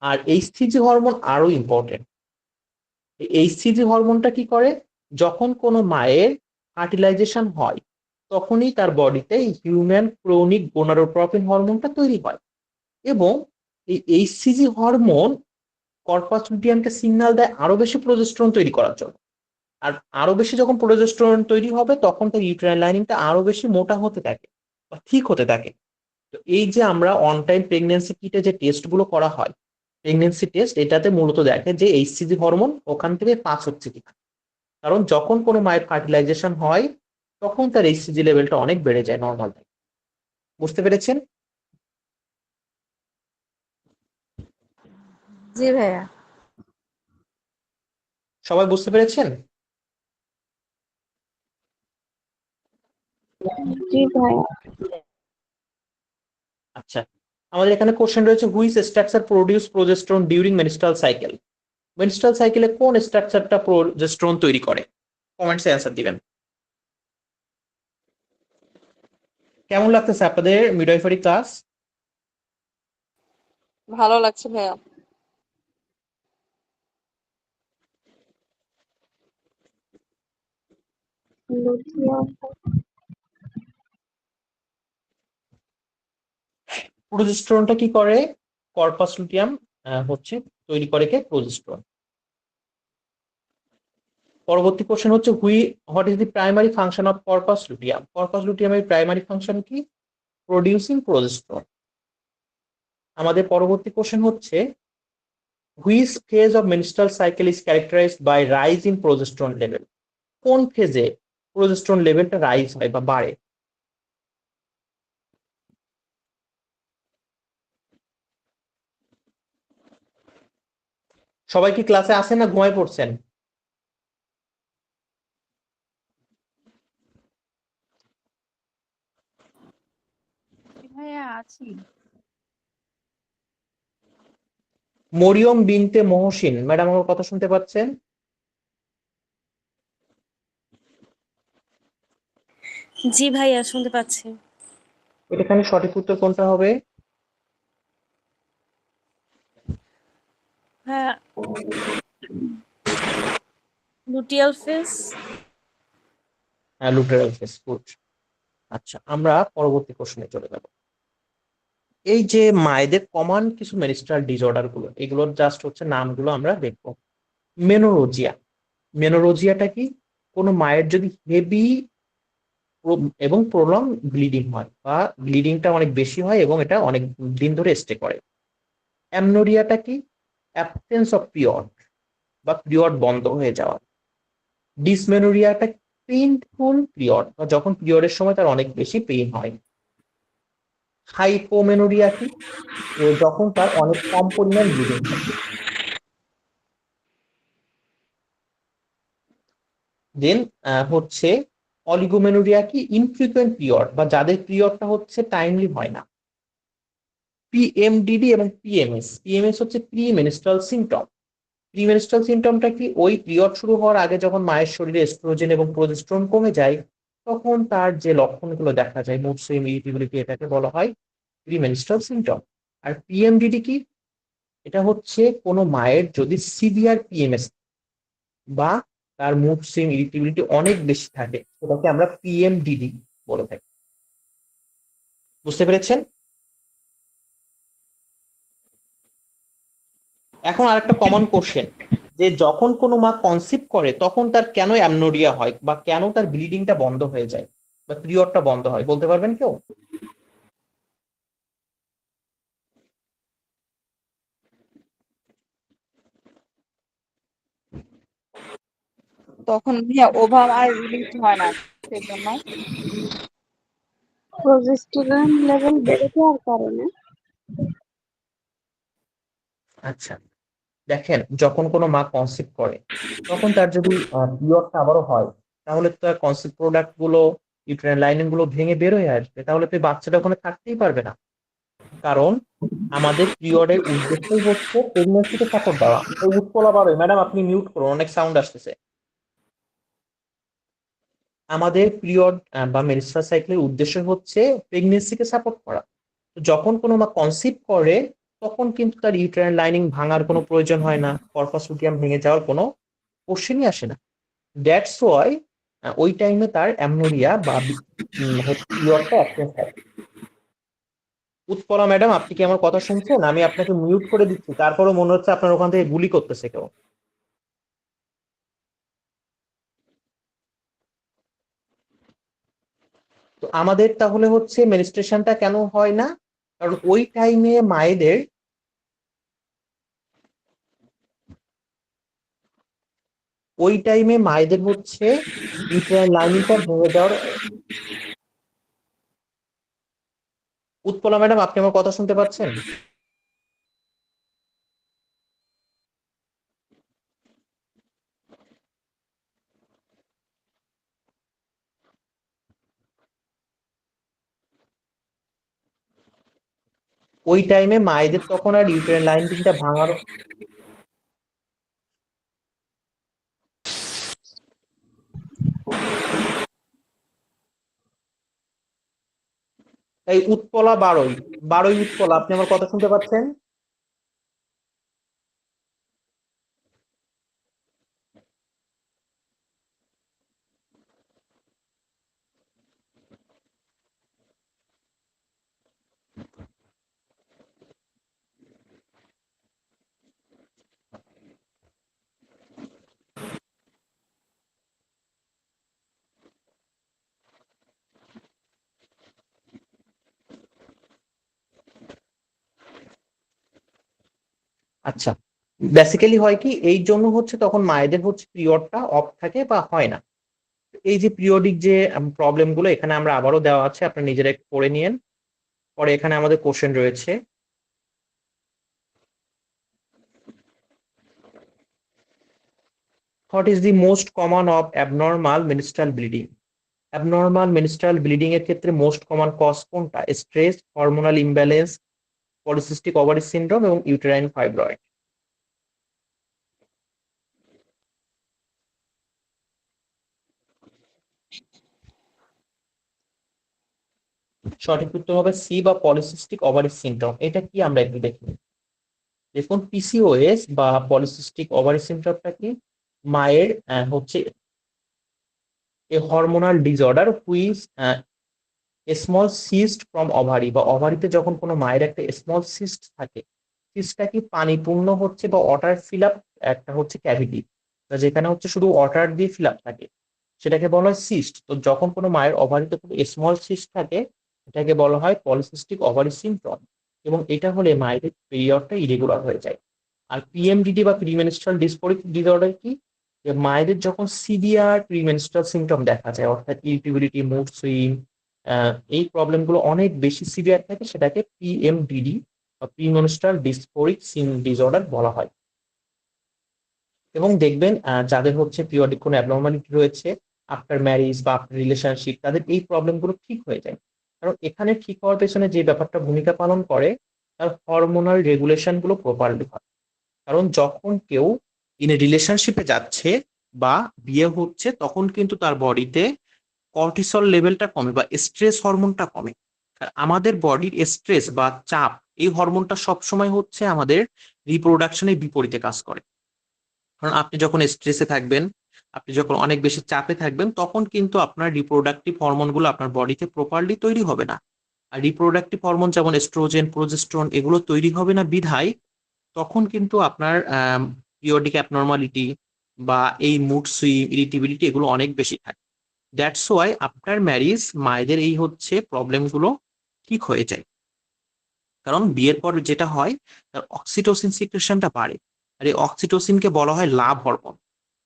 আর এইচসিজি হরমোন আরো ইম্পর্টেন্ট। এইচসিজি হরমোনটা কি করে? যখন কোনো মায়ের ফার্টিলাইজেশন হয় তখনই তার বডিতে হিউম্যান ক্রোনিক গোনাডোট্রপিন হরমোনটা তৈরি হয় এবং এই এইচসিজি হরমোন কর্পাস লুটিয়ামকে সিগন্যাল দেয় আরো বেশি প্রোজেস্টেরন তৈরি করার জন্য। আর আরো বেশি যখন প্রোজেস্টেরন তৈরি হবে তখন তার ইউটেরাইন লাইনিংটা আরো বেশি মোটা হতে থাকে বা ঠিক হতে থাকে। তো এই যে আমরা অন টাইম প্রেগনেন্সি কিটে যে টেস্টগুলো করা হয়, প্রেগনেন্সি টেস্ট, এটাতে মূলত দেখে যে এইচসিজি হরমোন ওখান থেকে পাস হচ্ছে কিনা। কারণ যখন কোনো মায়ের ফার্টিলাইজেশন হয় তখন তার এইচসিজি লেভেলটা অনেক বেড়ে যায় নর্মাল থেকে। বুঝতে পেরেছেন? জি ভাইয়া। সবাই বুঝতে পেরেছেন? জি ভাইয়া। আচ্ছা, আমাদের এখানে কোশ্চেন রয়েছে, which structure produce progesterone during menstrual cycle? Menstrual সাইকেলে কোন স্ট্রাকচারটা প্রোজেস্টেরন তৈরি করে? কমেন্টসে অ্যান্সার দিবেন। কেমন লাগতেছে আপনাদের মিডওয়াইফারি ক্লাস? ভালো লাগছে ভাইয়া। প্রোজেস্টেরনটা কি করে? কর্পাস লুটিয়াম হচ্ছে তৈরি করে কে? প্রোজেস্টেরন। পরবর্তী কোশ্চেন হচ্ছে, what is the primary function of corpus luteum? Corpus লুটিয়ামের প্রাইমারি ফাংশন কি? Producing progesterone. আমাদের পরবর্তী কোশ্চেন হচ্ছে, which phase of menstrual cycle is characterised by rise in progesterone level? কোন ফেজে প্রোজেস্টেরন লেভেলটা রাইজ হয় বা বাড়ে? সবাই কি ক্লাসে আসেন না ঘুমায় পড়ছেন? ভাইয়া আছি। মরিয়ম বিনতে মহসিন ম্যাডাম আমার কথা শুনতে পাচ্ছেন? জি ভাইয়া শুনতে পাচ্ছি। এখানে সঠিক উত্তর কোনটা হবে? হ্যাঁ, লুটিয়াল ফেস। হ্যাঁ, লুটেরাল ফেজ। গুড। আচ্ছা, আমরা পরবর্তী কোশ্চেনে চলে যাব। এই যে মায়েদের কমন কিছু মেনস্ট্রুয়াল ডিসঅর্ডার গুলো, এগুলোর জাস্ট হচ্ছে নামগুলো আমরা দেখবো। মেনোরোজিয়া। মেনোরোজিয়াটা কি? কোনো মায়ের যদি হেভি এবং প্রলং ব্লিডিং হয় বা ব্লিডিংটা অনেক বেশি হয় এবং এটা অনেক দিন ধরে স্টে করে। অ্যামনোরিয়াটা কি? অ্যাবসেন্স অফ পিরিয়ড বা পিরিয়ড বন্ধ হয়ে যাওয়া। ডিসমেনোরিয়াটা পেইনফুল পিরিয়ড বা যখন পিরিয়ডের সময় তার অনেক বেশি পেইন হয়। হাইপোমেনোরিয়া কি? যখন তার অনেক কম পরিমাণ ব্লিডিং হয়। দেন হচ্ছে অলিগোমেনোরিয়া কি? ইনফ্রিকুয়েন্ট পিরিয়ড বা যাদের পিরিয়ডটা হচ্ছে টাইমলি হয় না। পিএমডিডি এবং পিএমএস। পিএমএস হচ্ছে pre menstrual symptom. Pre menstrual সিমটমটা কি? ওই পিরিয়ড শুরু হওয়ার আগে যখন মায়ের শরীরে এস্ট্রোজেন এবং প্রোজেস্টেরন কমে যায় তখন তার যে লক্ষণগুলো দেখা যায়, মুড সুইং, ইরিটেবিলিটি, এটাকে বলা হয় প্রি মেনস্ট্রুয়াল সিমটম। আর পিএমডিডি কি? এটা হচ্ছে কোনো মায়ের যদি সিভিয়ার পিএমএস বা তার মুড সুইং, ইরিটেবিলিটি অনেক বেশি থাকে সেটাকে আমরা পিএমডিডি বলে থাকি। বুঝতে পেরেছেন? এখন আরেকটা কমন কোশ্চেন, যে যখন কোনো মা কনসিভ করে তখন তার কেন অ্যামনোরিয়া হয় বা কেন তার ব্লিডিংটা বন্ধ হয়ে যায় বা পিরিয়ডটা বন্ধ হয়, বলতে পারবেন কেউ? তখন ভাইয়া ওভাম আর রিলিজ হয় না সেজন্য। প্রজেস্টেরন লেভেল বেড়ে যাওয়ার কারণে। আচ্ছা, দেখেন যখন কোনো মা কনসিভ করে তখন তার যদি পিরিয়ডটা আবারও হয়, তাহলে তো তার কনসিভ প্রোডাক্ট গুলো, ইউটেরাইন লাইনিং গুলো ভেঙে বের হয়ে আসবে, তাহলে তো এই বাচ্চাটা ওখানে থাকতেই পারবে না। কারণ আমাদের পিরিয়ডের উদ্দেশ্যই হচ্ছে প্রেগনেন্সিকে সাপোর্ট দেওয়া। এই উৎপলা বারোই, ম্যাডাম আপনি মিউট করুন, অনেক সাউন্ড আসতেছে। আমাদের পিরিয়ড বা মেনস্ট্রুয়াল সাইকেলের উদ্দেশ্য হচ্ছে প্রেগনেন্সিকে সাপোর্ট করা। তো যখন কোনো মা কনসিভ করে তখন কিন্তু তার ইউটেরাইন লাইনিং ভাঙার কোনো প্রয়োজন হয় না, কর্পাস লুটিয়াম ভেঙে যাওয়ার কোনো কোশ্চেনই আসে না। দ্যাটস ওয়াই ওই টাইমে তার অ্যামনোরিয়া বা হচ্ছে পিরিয়ডটা অ্যাবসেন্ট হয়। উৎপলা ম্যাডাম আপনি কি আমার কথা শুনছেন? আমি আপনাকে মিউট করে দিচ্ছি, তারপরও মনে হচ্ছে আপনার ওখান থেকে গুলি করতেছে কেউ। তো আমাদের তাহলে হচ্ছে মেনস্ট্রুয়েশনটা কেন হয় না? কারণ ওই টাইমে মায়েদের হচ্ছে ইউটেরাইন লাইনিংটা ভেঙে যাওয়ার। উৎপলা ম্যাডাম আপনি আমার কথা শুনতে পাচ্ছেন? ওই টাইমে মায়েদের তখন আর ইউটেরাইন লাইনিংটা ভাঙার। এই উৎপলা বারোই, উৎপলা আপনি আমার কথা শুনতে পাচ্ছেন? আচ্ছা, বেসিক্যালি হয় কি, এই জন্য হচ্ছে তখন মায়েদের হচ্ছে পিরিয়ডটা অফ থাকে বা হয় না। এই যে পিরিয়ডিক যে প্রবলেম গুলো এখানে আমরা আবারও দেওয়া আছে, আপনি নিজেরা একটু পড়ে নিয়েন। পরে এখানে আমাদের কোশ্চেন রয়েছে। What is the most common of abnormal menstrual bleeding? Abnormal menstrual bleeding এর ক্ষেত্রে মোস্ট কমন কজ কোনটা? Stress, hormonal imbalance, polycystic ovary syndrome এবং ইউটেরাইন ফাইব্রয়েড। সঠিক উত্তর হবে সি বা পলিসিস্টিক ওভারি সিনড্রোম। এটা কি আমরা একটু দেখি। দেখুন পিসিওএস বা পলিসিস্টিক ওভারি সিনড্রোমটা কি? মায়ের হচ্ছে a hormonal disorder which small cyst from ovary, বা ওভারিতে যখন কোনো মায়ের একটা স্মল সিস্ট থাকে, সিস্টটা কি পানিপূর্ণ হচ্ছে বা ওয়াটার ফিল আপ, একটা হচ্ছে ক্যাভিটি যেখানে হচ্ছে শুধু ওয়াটার দিয়ে ফিল আপ থাকে, সেটাকে বলা হয় সিস্ট। তো যখন কোনো মায়ের ওভারিতে কোনো স্মল সিস্ট থাকে এটাকে বলা হয় পলিসিস্টিক ওভারি সিনড্রোম, এবং এটা হলে মায়ের পিরিয়ডটা ইরেগুলার হয়ে যায়। আর পিএমডিডি বা প্রিমেনস্ট্রাল ডিসফোরিক ডিসঅর্ডার কি? যে মায়েদের যখন সিভিয়ার প্রিমেনস্ট্রাল সিমটম দেখা যায়, অর্থাৎ ইরিটেবিলিটি, মুড সুইং, এই প্রবলেমগুলো অনেক বেশি সিভিয়ার থাকে, সেটাকে পিএমডিডি বা প্রিমেনস্ট্রাল ডিসফোরিক ডিসঅর্ডার বলা হয়। এবং দেখবেন যাদের হচ্ছে পিরিয়ডিক কোনো অ্যাবনর্মালিটি রয়েছে আফটার ম্যারেজ বা আফটার রিলেশনশিপ, তাদের এই প্রবলেমগুলো ঠিক হয়ে যায়। কারণ এখানে ঠিক হওয়ার পেছনে যে ব্যাপারটা ভূমিকা পালন করে, তার হরমোনাল রেগুলেশন গুলো প্রপারলি হয়। কারণ যখন কেউ ইন রিলেশনশিপে যাচ্ছে বা বিয়ে হচ্ছে তখন কিন্তু তার বডিতে কর্টিসল লেভেলটা কমে বা স্ট্রেস হরমোনটা কমে। আর আমাদের বডির স্ট্রেস বা চাপ, এই হরমোনটা সবসময় হচ্ছে আমাদের রিপ্রোডাকশনের বিপরীতে কাজ করে। কারণ আপনি যখন স্ট্রেসে থাকবেন, আপনি যখন অনেক বেশি চাপে থাকবেন, তখন কিন্তু আপনার রিপ্রোডাক্টিভ হরমোনগুলো আপনার বডিতে প্রপারলি তৈরি হবে না। আর রিপ্রোডাক্টিভ হরমোন যেমন এস্ট্রোজেন, প্রোজেস্টেরন এগুলো তৈরি হবে না বিধায় তখন কিন্তু আপনার পিরিয়ডিক অ্যাবনর্মালিটি বা এই মুড সুইং, ইরিটেবিলিটি এগুলো অনেক বেশি থাকে। দ্যাটস ওয়াই আফটার ম্যারিজ মায়েদের এই হচ্ছে প্রবলেমগুলো ঠিক হয়ে যায়। কারণ বিয়ের পর যেটা হয়, তার অক্সিটোসিন সিক্রেশনটা বাড়ে। আর এই অক্সিটোসিনকে বলা হয় লাভ হরমোন।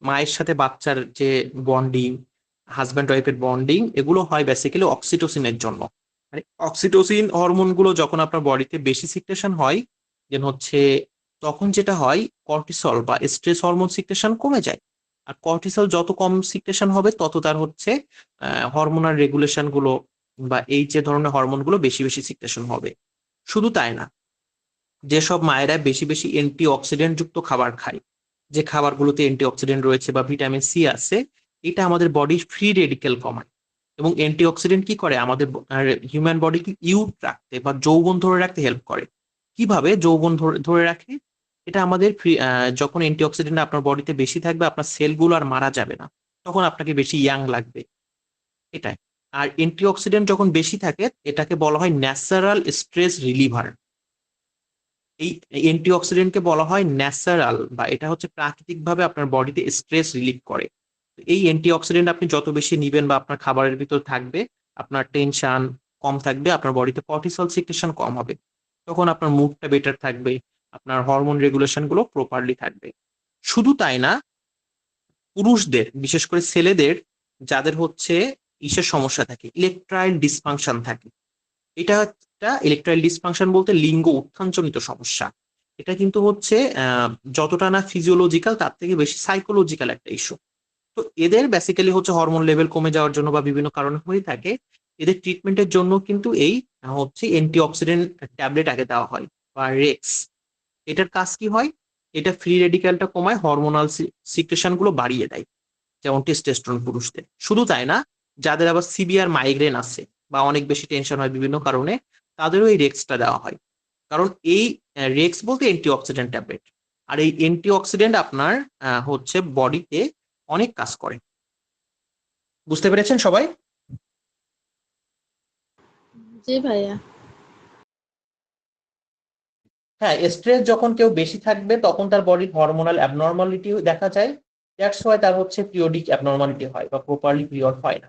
মায়ের সাথে বাচ্চার যে বন্ডিং, হাজব্যান্ড ওয়াইফের বন্ডিং, এগুলো হয় বেসিক্যালি অক্সিটোসিনের জন্য। মানে অক্সিটোসিন হরমোনগুলো যখন আপনার বডিতে বেশি সিক্রেশন হয়, যেন হচ্ছে তখন যেটা হয় কর্টিসল বা স্ট্রেস হরমোন সিক্রেশন কমে যায়। আর কর্টিসল যত কম সিক্রেশন হবে তত তার হচ্ছে হরমোনাল রেগুলেশন গুলো বা এই যে ধরনের হরমোন গুলো বেশি বেশি সিক্রেশন হবে। শুধু তাই না, যেসব মায়েরা বেশি বেশি অ্যান্টি অক্সিডেন্ট যুক্ত খাবার খায়, যে খাবারগুলোতে অ্যান্টি অক্সিডেন্ট রয়েছে বা ভিটামিন সি আছে, এটা আমাদের বডির ফ্রি রেডিকেল কমায়। এবং অ্যান্টি অক্সিডেন্ট কি করে, আমাদের হিউম্যান বডিকে ইউথ রাখতে বা যৌবন ধরে রাখতে হেল্প করে। কিভাবে যৌবন ধরে রাখে? এটা আমাদের যখন অ্যান্টি অক্সিডেন্ট আপনার বডিতে বেশি থাকবে, আপনার সেলগুলো আর মারা যাবে না, তখন আপনাকে বেশি ইয়াং লাগবে, এটাই। আর অ্যান্টি অক্সিডেন্ট যখন বেশি থাকে, এটাকে বলা হয় ন্যাচারাল স্ট্রেস রিলিভার। এই অ্যান্টি অক্সিডেন্টকে বলা হয় ন্যাচারাল, বা এটা হচ্ছে প্রাকৃতিকভাবে আপনার বডিতে স্ট্রেস রিলিভ করে। এই অ্যান্টি অক্সিডেন্ট আপনি যত বেশি নিবেন বা আপনার খাবারের ভিতর থাকবে, আপনার টেনশন কম থাকবে, আপনার বডিতে কর্টিসল সিক্রেশন কম হবে, তখন আপনার মুডটা বেটার থাকবে, আপনার হরমোন রেগুলেশন গুলো প্রপারলি থাকবে। শুধু তাই না, পুরুষদের বিশেষ করে ছেলেদের যাদের হচ্ছে ইসের সমস্যা থাকে, ইলেকট্রাইল ডিসফাংশন থাকে, এটা একটা ইলেকট্রাইল ডিসফাংশন বলতে লিঙ্গ উত্থানজনিত সমস্যা। এটা কিন্তু হচ্ছে যতটা না ফিজিওলজিক্যাল, তার থেকে বেশি সাইকোলজিক্যাল একটা ইস্যু। তো এদের বেসিক্যালি হচ্ছে হরমোন লেভেল কমে যাওয়ার জন্য বা বিভিন্ন কারণে হয়ে থাকে, এদের ট্রিটমেন্টের জন্য কিন্তু এই হচ্ছে অ্যান্টিঅক্সিডেন্ট ট্যাবলেট আগে দেওয়া হয় বা রেক্স। এটার কাজ কি হয়? এটা ফ্রি রেডিক্যালটা কমায়, হরমোনাল সিক্রেশন গুলো বাড়িয়ে দেয়, যেমন টেস্টোস্টেরন পুরুষদের। শুধু তাই না, যাদের আবার সিভিয়ার মাইগ্রেন আছে বা অনেক বেশি টেনশন হয় বিভিন্ন কারণে, তাদেরও এই রেক্সটা দেওয়া হয়। কারণ এই রেক্স বলতে অ্যান্টিঅক্সিডেন্ট ট্যাবলেট, আর এই অ্যান্টিঅক্সিডেন্ট আপনার হচ্ছে বডিতে অনেক কাজ করে। বুঝতে পেরেছেন সবাই? জি ভাইয়া। হ্যাঁ, স্ট্রেস যখন কেউ বেশি থাকবে তখন তার বডির হরমোনাল অ্যাবনর্মালিটি দেখা যায়। দ্যাটস ওয়াই তার হচ্ছে পিরিয়ডিক অ্যাবনর্মালিটি হয় বা প্রপারলি পিরিয়ড হয় না।